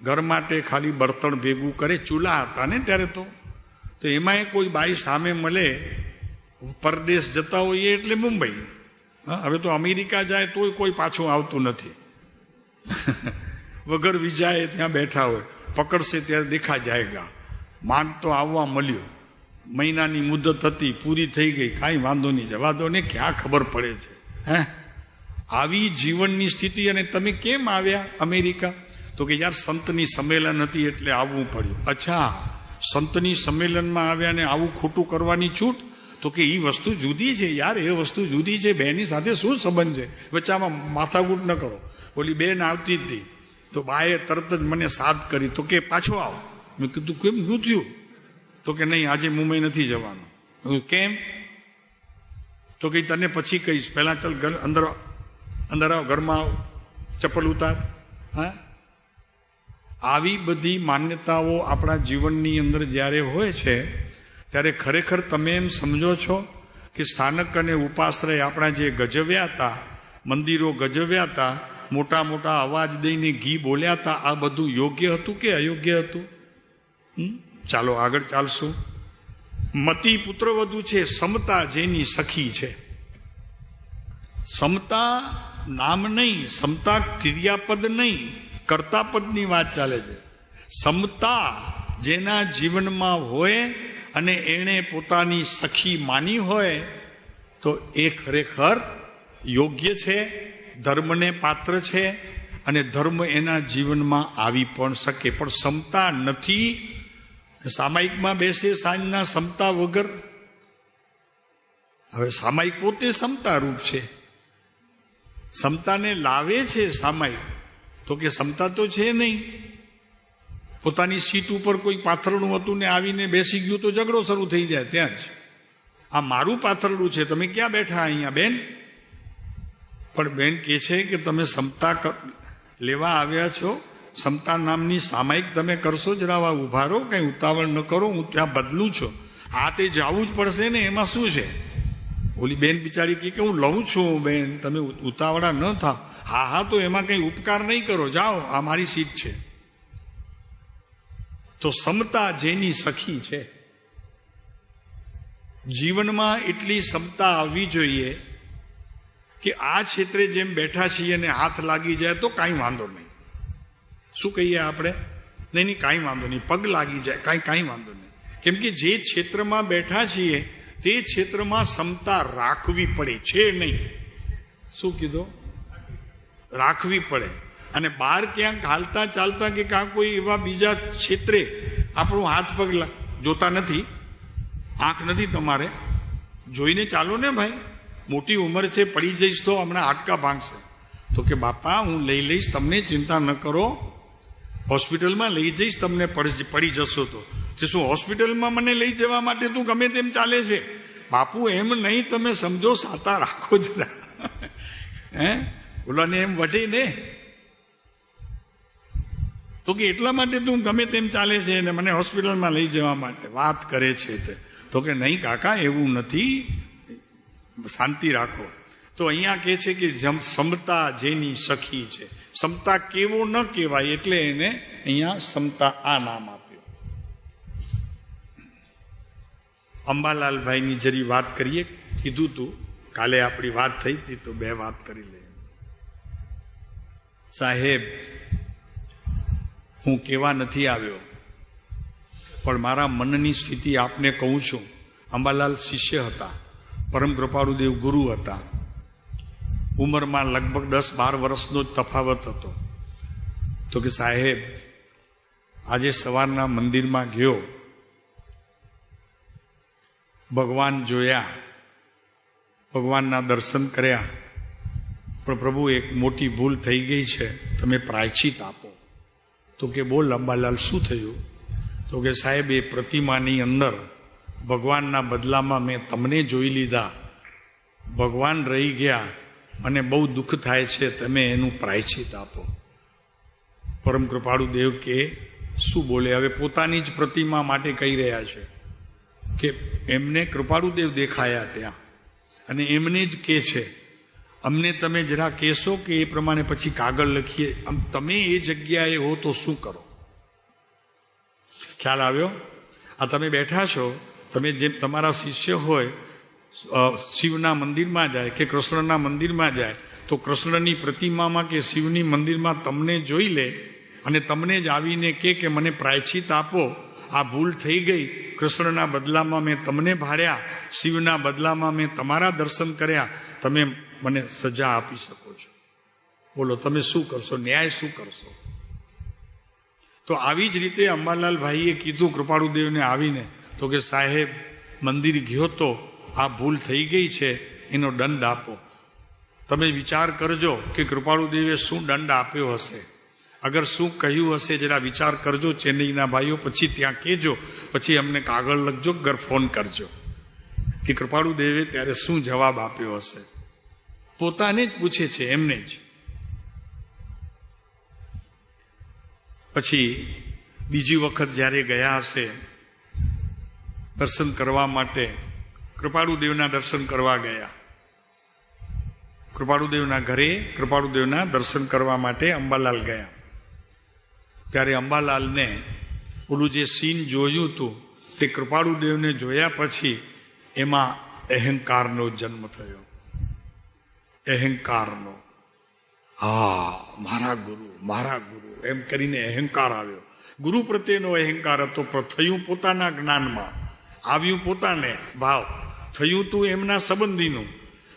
ઘર માટે ખાલી બર્તન ભેગું કરે. ચૂલા હતા ને ત્યારે તો એમાંય કોઈ બાઈ સામે મળે, પરદેશ જતા હોઈએ એટલે મુંબઈ. હવે તો અમેરિકા જાય તોય કોઈ પાછું આવતું નથી. વગર વિજાએ ત્યાં બેઠા હોય, પકડશે ત્યારે દેખા જાયગા. માંડ તો આવવા મળ્યો, મહિનાની મુદત હતી, પૂરી થઈ ગઈ, કાંઈ વાંધો નહીં, જવા દો ને, ક્યાં ખબર પડે છે. આવી જીવનની સ્થિતિ. અને તમે કેમ આવ્યા અમેરિકા? તો કે યાર સંતની સંમેલન હતી એટલે આવવું પડ્યું. અચ્છા, સંતની સંમેલનમાં આવ્યા ને આવું ખોટું કરવાની છૂટ? તો કે એ વસ્તુ જુદી છે યાર, એ વસ્તુ જુદી છે. બેની સાથે શું સંબંધ છે? વચ્ચામાં માથાકૂટ ન કરો. ઓલી બેન આવતી હતી તો બાએ તરત જ મને સાથ કરી, તો કે પાછો આવો. મેં કીધું કેમ, શું થયું? તો કે નહીં, આજે મુંબઈ નથી જવાનું. કેમ? તો કે તને પછી કહીશ, પહેલા ચાલ અંદર આવ, ઘરમાં આવ, ચપ્પલ ઉતાર. આવી બધી માન્યતાઓ આપણા જીવનની અંદર જ્યારે હોય છે ત્યારે ખરેખર તમે એમ સમજો છો કે સ્થાનક અને ઉપાશ્રય આપણા જે ગજવ્યા હતા, મંદિરો ગજવ્યા હતા, મોટા મોટા અવાજ દઈને ઘી બોલ્યા હતા, આ બધું યોગ્ય હતું કે અયોગ્ય હતું? ચાલો આગળ ચાલશું. મતી પુત્રવધુ છે, સમતા જેની સખી છે. સમતા નામ નહીં, સમતા ક્રિયાપદ નહીં, કર્તાપદની વાત ચાલે છે. સમતા જેના જીવનમાં હોય અને એણે પોતાની સખી માની હોય તો એ ખરેખર યોગ્ય છે, ધર્મને પાત્ર છે, અને ધર્મ એના જીવનમાં આવી પણ શકે. પણ સમતા નથી. સામાયિકમાં બેસે સાંજના સમતા વગર. હવે સામાયિક પોતે સમતા રૂપ છે, સમતાને લાવે છે સામાયિક. તો કે સમતા તો છે નહીં. પોતાની સીટ ઉપર કોઈ પાથરણું હતું ને આવીને બેસી ગયું તો ઝઘડો શરૂ થઈ જાય ત્યાં જ. આ મારું પાથરણું છે, તમે ક્યાં બેઠા અહીંયા બેન? પણ બેન કહે છે કે તમે સમતા લેવા આવ્યા છો, સમતા નામની સામાયિક તમે કરશો, જરા ઉભા રહો, કઈ ઉતાવળ ન કરો, હું ત્યાં બદલું છું. આ તે જવું જ પડશે ને, એમાં શું છે? ઓલી બેન બિચારી કે હું લઉં છું બેન, તમે ઉતાવળા ન થાવ. હા તો એમાં કઈ ઉપકાર નહીં કરો, જાઓ, આ મારી સીટ છે. તો સમતા જેની સખી છે. જીવનમાં એટલી સમતા આવવી જોઈએ કે આ ક્ષેત્રે જેમ બેઠા છીએ અને હાથ લાગી જાય તો કાંઈ વાંધો નહીં. શું કહીએ આપણે? નહીં કાંઈ વાંધો નહીં, પગ લાગી જાય, કાંઈ વાંધો નહીં. કેમ કે જે ક્ષેત્રમાં બેઠા છીએ તે ક્ષેત્રમાં ક્ષમતા રાખવી પડે છે નહીં. શું કીધું? રાખવી પડે. અને બહાર ક્યાંક હાલતા ચાલતા કે કાં કોઈ એવા બીજા ક્ષેત્રે આપણું હાથ પગ જોતા નથી, આંખ નથી તમારે, જોઈને ચાલો ને ભાઈ. મોટી ઉંમર છે, પડી જઈશ તો હમણાં હાડકા ભાંગશે. તો કે બાપા હું લઈ લઈશ, તમને ચિંતા ન કરો, હોસ્પિટલમાં લઈ જઈશ, તમને પડી જશો તો. શું હોસ્પિટલમાં મને લઈ જવા માટે તું ગમે તેમ ચાલે છે? બાપુ એમ નહીં, તમે સમજો, સાતા રાખો જરા. હે ઓલાને એમ વટે ને, તો કે એટલા માટે તું ગમે તેમ ચાલે છે ને મને હોસ્પિટલમાં લઈ જવા માટે વાત કરે છે તે. તો કે નહીં કાકા, એવું નથી, શાંતિ રાખો. તો અહીંયા કહે છે કે સમતા જેની સખી છે. સમતા કેવો ન કહેવાય એટલે એને અહીંયા સમતા આ નામ આપ્યું. અંબાલાલભાઈની જરી વાત કરીએ. કીધું તું કાલે આપણી વાત થઈ હતી તો બે વાત કરી લે. સાહેબ, હું કહેવા નથી આવ્યો, પણ મારા મનની સ્થિતિ આપને કહું છું. અંબાલાલ શિષ્ય હતા, પરમ કૃપાળુદેવ ગુરુ હતા. ઉંમરમાં લગભગ 10-12 વર્ષનો જ તફાવત હતો. તો કે સાહેબ, આજે સવારના મંદિરમાં ગયો, ભગવાન જોયા, ભગવાનના દર્શન કર્યા, પણ પ્રભુ એક મોટી ભૂલ થઈ ગઈ છે, તમે પ્રાયશ્ચિત આપો. તો કે બોલ અંબાલાલ, શું થયું? તો કે સાહેબ, એ પ્રતિમાની અંદર ભગવાનના બદલામાં મેં તમને જોઈ લીધા, ભગવાન રહી ગયા, મને બહુ દુઃખ થાય છે, તમે એનું પ્રાયશ્ચિત આપો. પરમ કૃપાળુ દેવ કે શું બોલે? હવે પોતાની જ પ્રતિમા માટે કહી રહ્યા છે કે એમને કૃપાળુ દેવ દેખાયા ત્યાં અને એમને જ કે છે અમને તમે જરા કહેશો કે એ પ્રમાણે પછી કાગળ લખીએ. તમે એ જગ્યાએ હો તો શું કરો? ખ્યાલ આવ્યો? આ તમે બેઠા છો, તમે જેમ તમારા શિષ્ય હોય શિવના મંદિરમાં જાય કે કૃષ્ણના મંદિરમાં જાય, તો કૃષ્ણની પ્રતિમામાં કે શિવની મંદિરમાં તમને જોઈ લે અને તમને જ આવીને કે મને પ્રાયશ્ચિત આપો, આ ભૂલ થઈ ગઈ, કૃષ્ણના બદલામાં મેં તમને ભાળ્યા, શિવના બદલામાં મેં તમારા દર્શન કર્યા, તમે મને સજા આપી શકો છો. બોલો તમે શું કરશો? ન્યાય શું કરશો? તો આવી જ રીતે અંબાલાલ ભાઈએ કીધું કૃપાળુદેવને આવીને, તો કે સાહેબ, મંદિર ગયો તો આ ભૂલ થઈ ગઈ છે, એનો દંડ આપો. તમે વિચાર કરજો કે કૃપાળુદેવે શું દંડ આપ્યો હશે. અગર શું કહ્યું હશે જરા વિચાર કરજો ચેન્નઈના ભાઈઓ, પછી ત્યાં કહેજો, પછી અમને કાગળ લખજો, ઘર ફોન કરજો કે કૃપાળુદેવે ત્યારે શું જવાબ આપ્યો હશે. પોતાને જ પૂછે છે, એમને જ. પછી બીજી વખત જ્યારે ગયા હશે દર્શન કરવા માટે, કૃપાળુદેવના દર્શન કરવા ગયા, કૃપાળુદેવના ઘરે કૃપાળુદેવના દર્શન કરવા માટે અંબાલાલ ગયા. ત્યારે અંબાલાલને ઓલું જે સીન જોયું હતું તે કૃપાળુદેવને જોયા પછી એમાં અહંકારનો જન્મ થયો. અહંકારનો, હા મારા ગુરુ એમ કરીને અહંકાર આવ્યો. ગુરુ પ્રત્યેનો અહંકાર હતો, પણ થયું પોતાના જ્ઞાનમાં, આવ્યું પોતાને ભાવ, થયું તું એમના સંબંધીનું.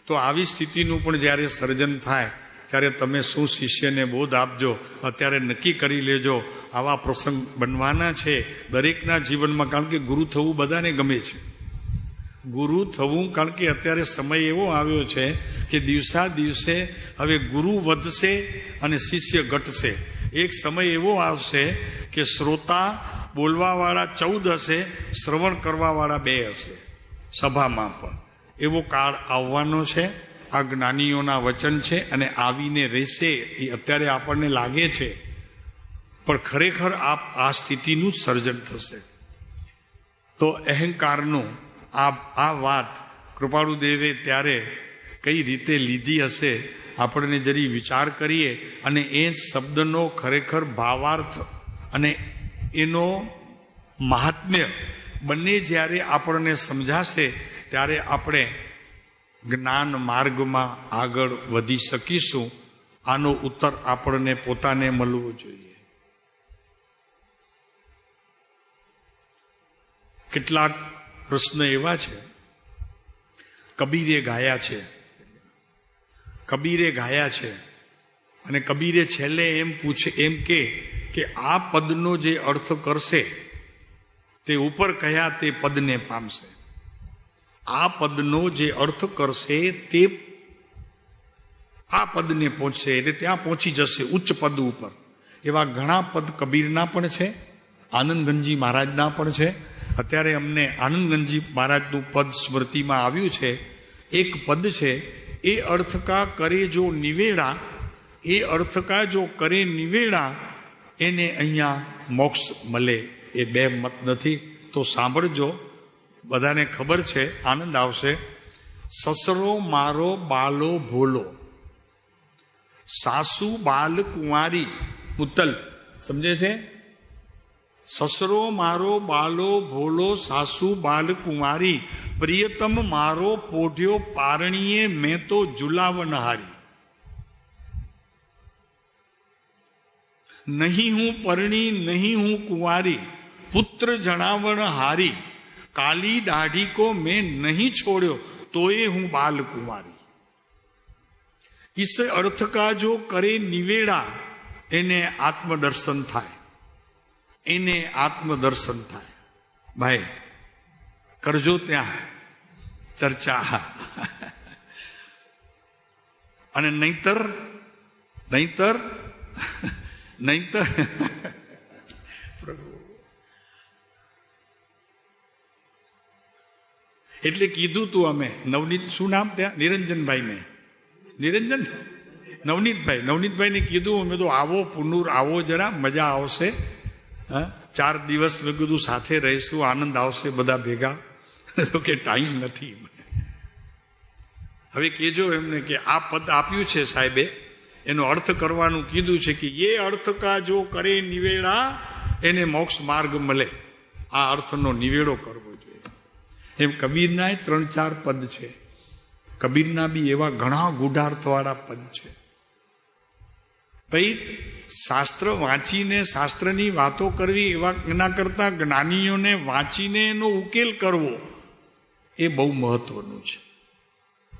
તો આવી સ્થિતિનું પણ જ્યારે સર્જન થાય ત્યારે તમે શું શિષ્યને બોધ આપજો. અત્યારે નક્કી કરી લેજો, આવા પ્રસંગ બનવાના છે દરેકના જીવનમાં. કારણ કે ગુરુ થવું બધાને ગમે છે. ગુરુ થવું, કારણ કે અત્યારે સમય એવો આવ્યો છે કે દિવસા દિવસે હવે ગુરુ વધશે અને શિષ્ય ઘટશે. એક સમય એવો આવશે કે શ્રોતા બોલવાવાળા 14 હશે, શ્રવણ કરવાવાળા 2 હશે સભામાં. પણ એવો કાળ આવવાનો છે. આ જ્ઞાનીઓના વચન છે અને આવીને રહેશે, એ અત્યારે આપણને લાગે છે, પણ ખરેખર આ સ્થિતિનું જ સર્જન થશે. તો અહંકારનું આ વાત કૃપાળુદેવે ત્યારે કઈ રીતે લીધી હશે આપણને જરી વિચાર કરીએ, અને એ શબ્દનો ખરેખર ભાવાર્થ અને એનો મહાત્મ્ય બંને જ્યારે આપણને સમજાશે ત્યારે આપણે જ્ઞાન માર્ગમાં આગળ વધી શકીશું. આનો ઉત્તર આપણને પોતાને મળવો જોઈએ. કેટલાક પ્રશ્ન એવા છે, કબીરે ગાયા છે અને કબીરે છેલ્લે એમ પૂછે, એમ કે આ પદનો જે અર્થ કરશે તે ઉપર કહ્યા તે પદને પામશે. આ પદનો જે અર્થ કરશે તે આ પદને પહોંચશે, એટલે ત્યાં પહોંચી જશે ઉચ્ચ પદ ઉપર. એવા ઘણા પદ કબીરના પણ છે, આનંદગંજી મહારાજના પણ છે. અત્યારે અમને આનંદગંજી મહારાજનું પદ સ્મૃતિમાં આવ્યું છે. એક પદ છે, એ અર્થ કા કરે જો નિવેડા, એ અર્થ કા જો કરે નિવેડા, એને અહીંયા મોક્ષ મળે. એ બે મત નથી, તો સાંભળજો, બધાને ખબર છે, આનંદ આવશે. સસરો મારો બાલો ભોલો, સાસુ બાલ કુંવારી. મુત્તલ સમજે છે? સસરો મારો બાલો ભોલો, સાસુ બાલ કુંવારી, પ્રિયતમ મારો પોઢ્યો પારણીએ, મેં તો ઝુલાવન હારી. નહીં હું પરણી નહીં હું કુંવારી, પુત્ર જણાવણ હારી, કાલી દાઢી કો મેં નહીં છોડ્યો, તોય હું બાલ કુંવારી. इस अर्थ का जो करे निवेड़ा, એને આત્મદર્શન થાય, એને આત્મદર્શન થાય. ભાઈ કરજો ત્યાં ચર્ચા. અને નહીતર એટલે કીધું તું અમે નવનીત, શું નામ ત્યાં, નિરંજનભાઈને, નવનીતભાઈને કીધું અમે તો આવો પુનર આવો, જરા મજા આવશે. 4 દિવસ મેં કીધું સાથે રહીશું, આનંદ આવશે બધા ભેગા. તો કે ટાઈમ નથી. હવે કેજો એમને કે આ પદ આપ્યું છે સાહેબે, એનો અર્થ કરવાનું કીધું છે કે એ અર્થ કા જો કરે નિવેડા, એને મોક્ષ માર્ગ મળે. આ અર્થનો નિવેડો કરવો જોઈએ. એમ કબીરના 3-4 પદ છે. કબીરના બી એવા ઘણા ગૂઢાર્થવાળા પદ છે. ભાઈ શાસ્ત્ર વાંચીને શાસ્ત્રની વાતો કરવી, એના કરતા જ્ઞાનીઓને વાંચીને એનો ઉકેલ કરવો એ બહુ મહત્વનું છે.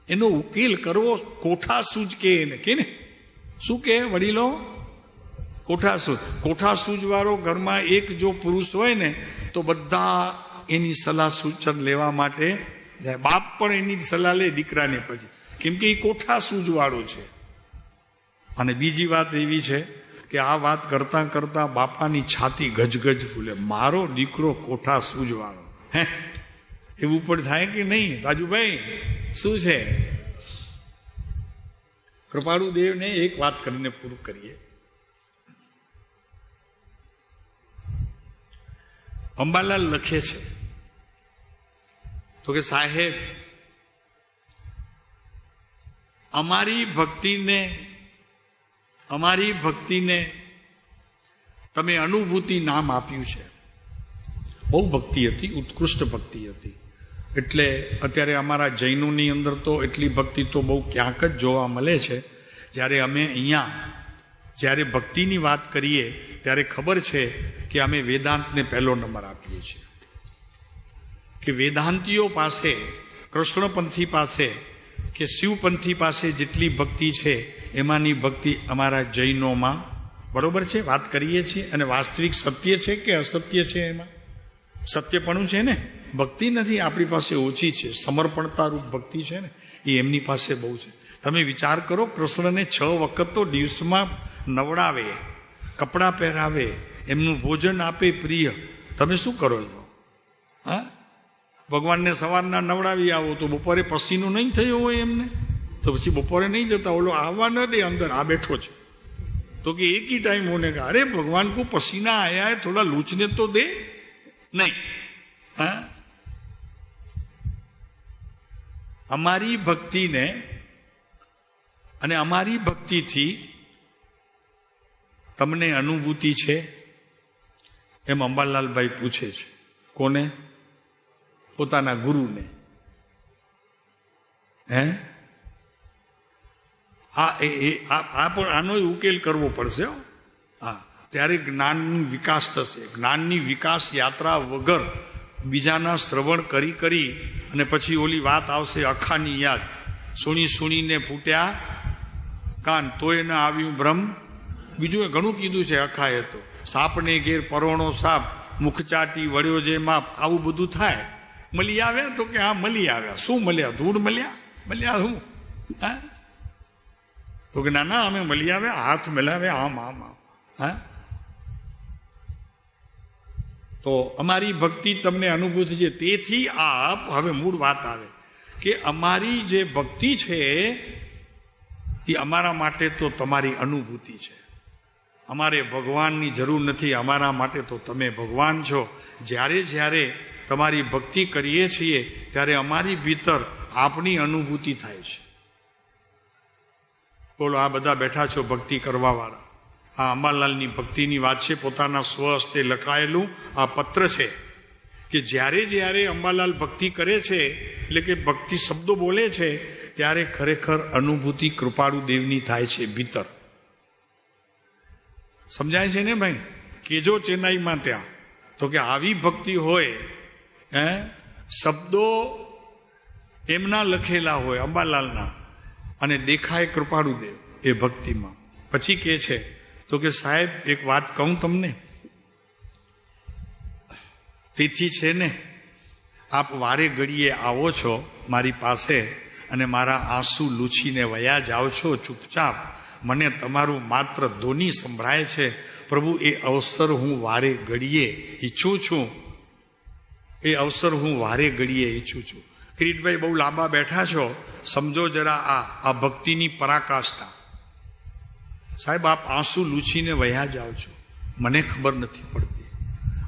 એનો ઉકેલ કરવો. કોઠાસૂજ કે એને કે ને, શું કે વડીલો? કોઠાસૂજ વાળો ઘરમાં એક જો પુરુષ હોય ને, તો બધા એની સલાહ સૂચન લેવા માટે જાય. બાપ પણ એની સલાહ લે દીકરાને પછી, કેમ કે એ કોઠાસૂજ વાળો છે. અને બીજી વાત એવી છે કે આ વાત કરતા કરતા બાપાની છાતી ગજગજ ફૂલે, મારો દીકરો કોઠાસૂજ વાળો. હે, એવું પણ થાય કે નહીં રાજુભાઈ? શું છે? કૃપાળુ દેવને એક વાત કરીને પૂરું કરીએ. અંબાલાલ લખે છે તો કે સાહેબ, અમારી ભક્તિને તમે અનુભૂતિ નામ આપ્યું છે. બહુ ભક્તિ હતી, ઉત્કૃષ્ટ ભક્તિ હતી. એટલે અત્યારે અમારા જૈનોની અંદર તો એટલી ભક્તિ તો બહુ ક્યાંક જ જોવા મળે છે. જ્યારે અમે અહીંયા જ્યારે ભક્તિની વાત કરીએ ત્યારે ખબર છે કે અમે વેદાંતને પહેલો નંબર આપીએ છીએ. કે વેદાંતીઓ પાસે, કૃષ્ણપંથી પાસે કે શિવપંથી પાસે જેટલી ભક્તિ છે એમાંની ભક્તિ અમારા જૈનોમાં, બરોબર છે, વાત કરીએ છીએ. અને વાસ્તવિક સત્ય છે કે અસત્ય છે? એમાં સત્યપણું છે ને, ભક્તિ નથી આપણી પાસે ઓછી છે. સમર્પણતારૂપ ભક્તિ છે ને, એ એમની પાસે બહુ છે. તમે વિચાર કરો, કૃષ્ણને 6 વખત તો દિવસમાં નવડાવે, કપડાં પહેરાવે, એમનું ભોજન આપે પ્રિય. તમે શું કરો છો? હા, ભગવાનને સવારના નવડાવી આવો તો બપોરે પસીનો નહીં થયો હોય એમને, તો પછી બપોરે નહીં જતા, ઓલો આવવા ન દે અંદર, આ બેઠો છે. તો કે એક ही टाइम होने का, अरे भगवान को पसीना आया है, थोड़ा लूचने तो दे. नहीं. હા, અમારી ભક્તિને અને અમારી ભક્તિથી તમને અનુભૂતિ છે? એમ અંબાલાલભાઈ પૂછે છે. કોને? પોતાના ગુરુને. હે, પણ આનો ઉકેલ કરવો પડશે. હા, ત્યારે જ્ઞાનનો વિકાસ થશે. જ્ઞાનની વિકાસ યાત્રા વગર બીજાના શ્રવણ કરી કરી અને પછી ઓલી વાત આવશે અખાની યાદ, સુણી સુણીને ફૂટ્યા કાન તોય ન આવ્યું બ્રહ્મ. બીજું ઘણું કીધું છે અખાએ તો, સાપને ઘેર પરોણો સાપ, મુખ ચાટી વળ્યો જે માપ, આવું બધું થાય. મળી આવ્યા તો કે હા મળી આવ્યા. શું મળ્યા? ધૂળ મળ્યા? મળ્યા શું? હા તો કે ના ના અમે મળી આવ્યા, હાથ મિલાવ્યા, આમ આમ આમ. હા તો અમારી ભક્તિ તમને અનુભૂતિ છે. તેથી આપ હવે મૂળ વાત આવે કે અમારી જે ભક્તિ છે એ અમારા માટે તો તમારી અનુભૂતિ છે. અમારે ભગવાનની જરૂર નથી, અમારા માટે તો તમે ભગવાન છો. જ્યારે જ્યારે તમારી ભક્તિ કરીએ છીએ ત્યારે અમારી ભીતર આપની અનુભૂતિ થાય છે. બોલો, આ બધા બેઠા છો ભક્તિ કરવા વાળા, આ અંબાલાલની ભક્તિની વાત છે. પોતાના સ્વહસ્તે લખાયેલું આ પત્ર છે કે જ્યારે જ્યારે અંબાલાલ ભક્તિ કરે છે, એટલે કે ભક્તિ શબ્દો બોલે છે, ત્યારે ખરેખર અનુભૂતિ કૃપાળુ દેવની થાય છે ભીતર. સમજાય છે ને ભાઈ? કેજો ચેન્નાઈમાં ત્યાં તો કે આવી ભક્તિ હોય, શબ્દો એમના લખેલા હોય અંબાલાલના, અને દેખાય કૃપાળુ દેવ એ ભક્તિમાં. પછી કે છે તો કે સાહેબ એક વાત કહું તમને, તેથી છે ને આપ વારે ઘડીએ આવો છો મારી પાસે અને મારા આંસુ લૂછીને વયા જાઓ છો ચૂપચાપ. મને તમારું માત્ર ધ્વનિ સંભળાય છે. પ્રભુ એ અવસર હું વારે ઘડીએ ઈચ્છું છું, એ અવસર હું વારે ઘડીએ ઈચ્છું છું. કિરીટભાઈ બહુ લાંબા બેઠા છો, સમજો જરા આ ભક્તિની પરાકાષ્ઠા. સાહેબ આપ આંસુ લૂછીને વયા જાઓ છો, મને ખબર નથી પડતી.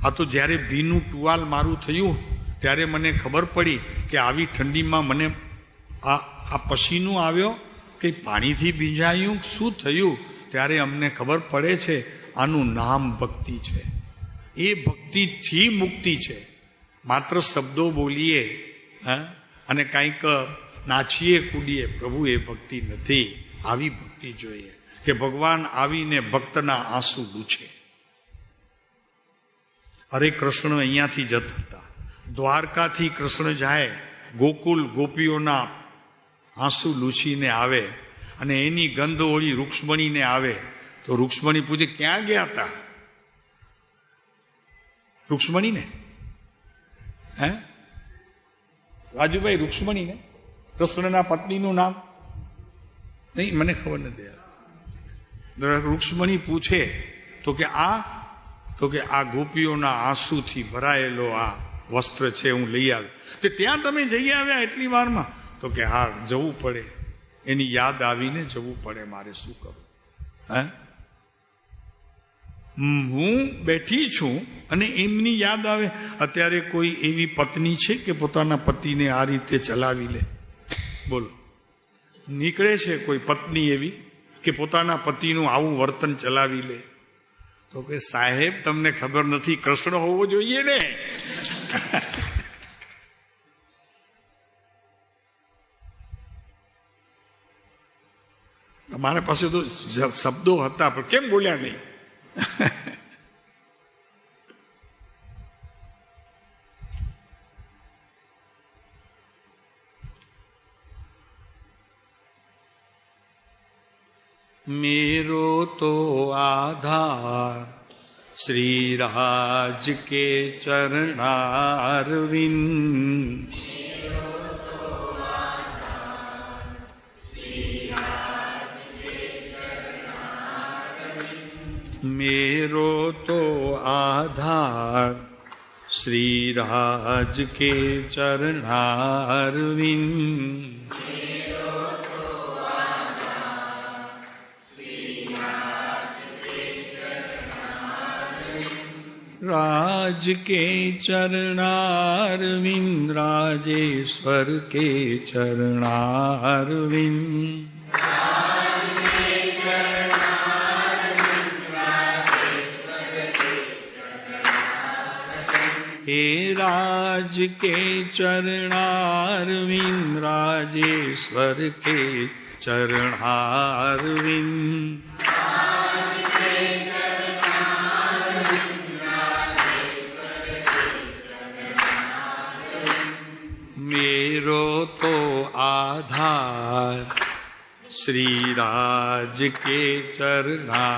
આ તો જ્યારે ભીનું ટુવાલ મારું થયું ત્યારે મને ખબર પડી કે આવી ઠંડીમાં મને આ પસીનું આવ્યો કે પાણીથી ભીંજાયું, શું થયું? ત્યારે અમને ખબર પડે છે આનું નામ ભક્તિ છે. એ ભક્તિથી મુક્તિ છે. માત્ર શબ્દો બોલીએ અને કંઈક નાચીએ કૂદીએ, પ્રભુ એ ભક્તિ નથી. આવી ભક્તિ જોઈએ કે ભગવાન આવીને ભક્તના આંસુ લૂછે. હરે કૃષ્ણ અહીંયાથી જતા હતા, દ્વારકાથી કૃષ્ણ જાય, ગોકુલ ગોપીઓના આંસુ લૂછીને આવે અને એની ગંધ ઓળી રૂક્ષ્મણીને આવે તો રૂક્ષ્મણી પૂછે ક્યાં ગયા હતા? રૂક્ષ્મણીને રાજુભાઈ, રૂક્ષ્મણીને, કૃષ્ણના પત્નીનું નામ નહીં, મને ખબર નથી. રૂક્ષ્મણી પૂછે તો કે આ ગોપીઓના આંસુથી ભરાયેલો આ વસ્ત્ર છે, હું લઈ આવ્યો. તો ત્યાં તમે જઈ આવ્યા એટલી વારમાં? તો કે હા જવું પડે, એની યાદ આવીને જવું પડે, મારે શું કરું? હું બેઠી છું અને એમની યાદ આવે. અત્યારે કોઈ એવી પત્ની છે કે પોતાના પતિને આ રીતે ચલાવી લે? બોલો, નીકળે છે કોઈ પત્ની એવી કે પોતાના પતિનું આવું વર્તન ચલાવી લે? તો કે સાહેબ તમને ખબર નથી, કૃષ્ણ હોવો જોઈએ ને. તમારા પાસે તો શબ્દો હતા પણ કેમ બોલ્યા નહીં? मेरो तो आधार श्री राज के चरणारविंद, मेरो तो आधार श्री राज के चरणारविंद, राज के चरणारविंद, राजेश्वर के चरणारविंद, हे राज के चरणारविंद, राजेश्वर के चरणारविंद, श्री राज के चरणारविंद।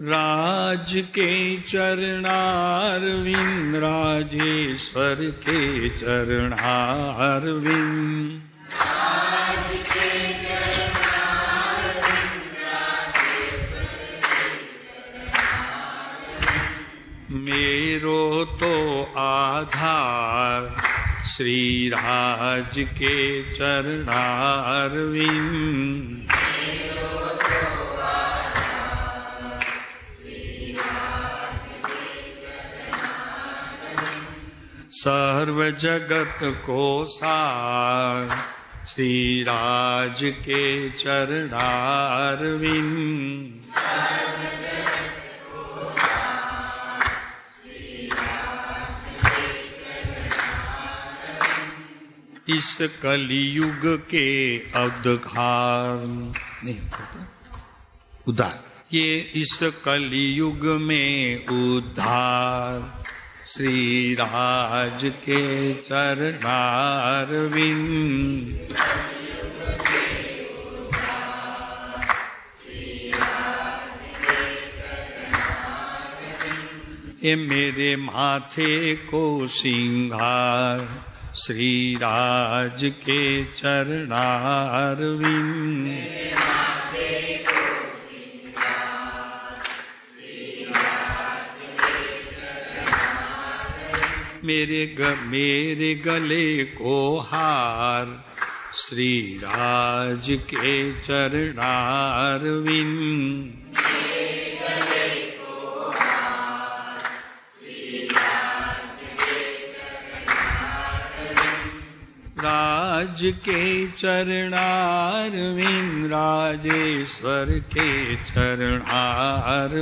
राज के चरणारविंद, राजेश्वर के चरणारविंद। मेरो तो आधार श्री राज के चरणारविंद। सर्व जगत को सार श्री राज के चरणारविंद। इस कलियुग के उद्धार नहीं उद्धार, ये इस कलियुग में उद्धार श्री राज के चरणारविंद। ये मेरे माथे को सिंगार श्री राज के चरणारविंद। मेरे गले को हार श्री राज के चरणारविंद। राज के चरणारविंद, राजेश्वर के चरणारविंद।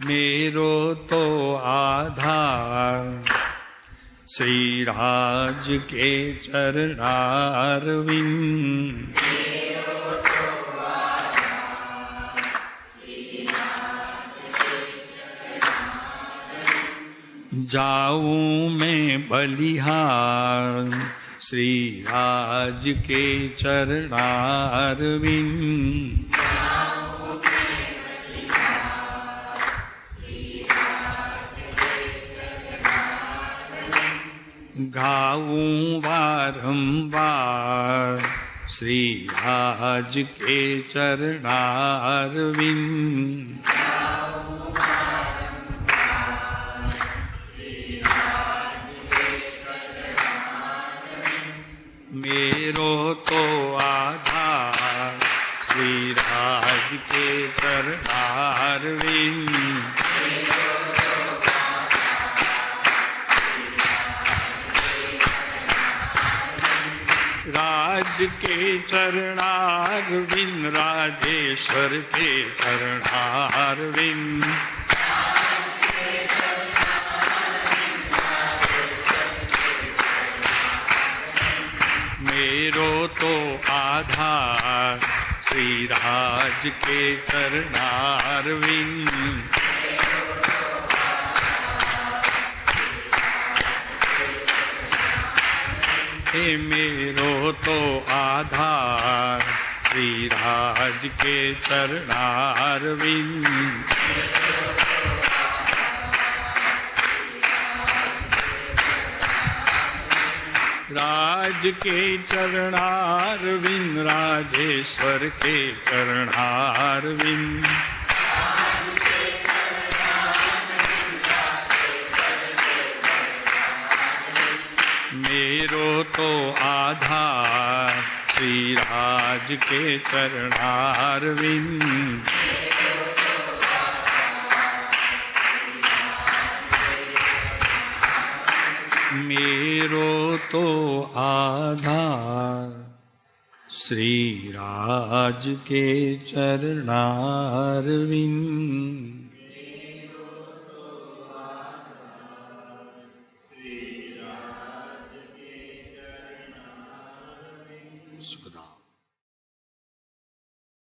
मेरो तो आधार श्री राज के चरणारविंद। जाऊं मैं बलिहार श्री राज के चरणारविंद। गाऊं बारंबार श्री राज के चरणारविंद। मेरो तो आधार श्री राज के चरणारविंद। राज के चरणारविंद, राजेश्वर के चरणारविंद। मेरो तो आधार श्री राज के चरणारविंद। हे मेरो तो आधार श्री राज के चरणारविंद। राज के चरणारविंद, राजेश्वर के चरणारविंद। मेरो तो आधार श्री राज के चरणारविंद। मेरो तो आधार श्री राज के चरणारविंद। સુખદામ.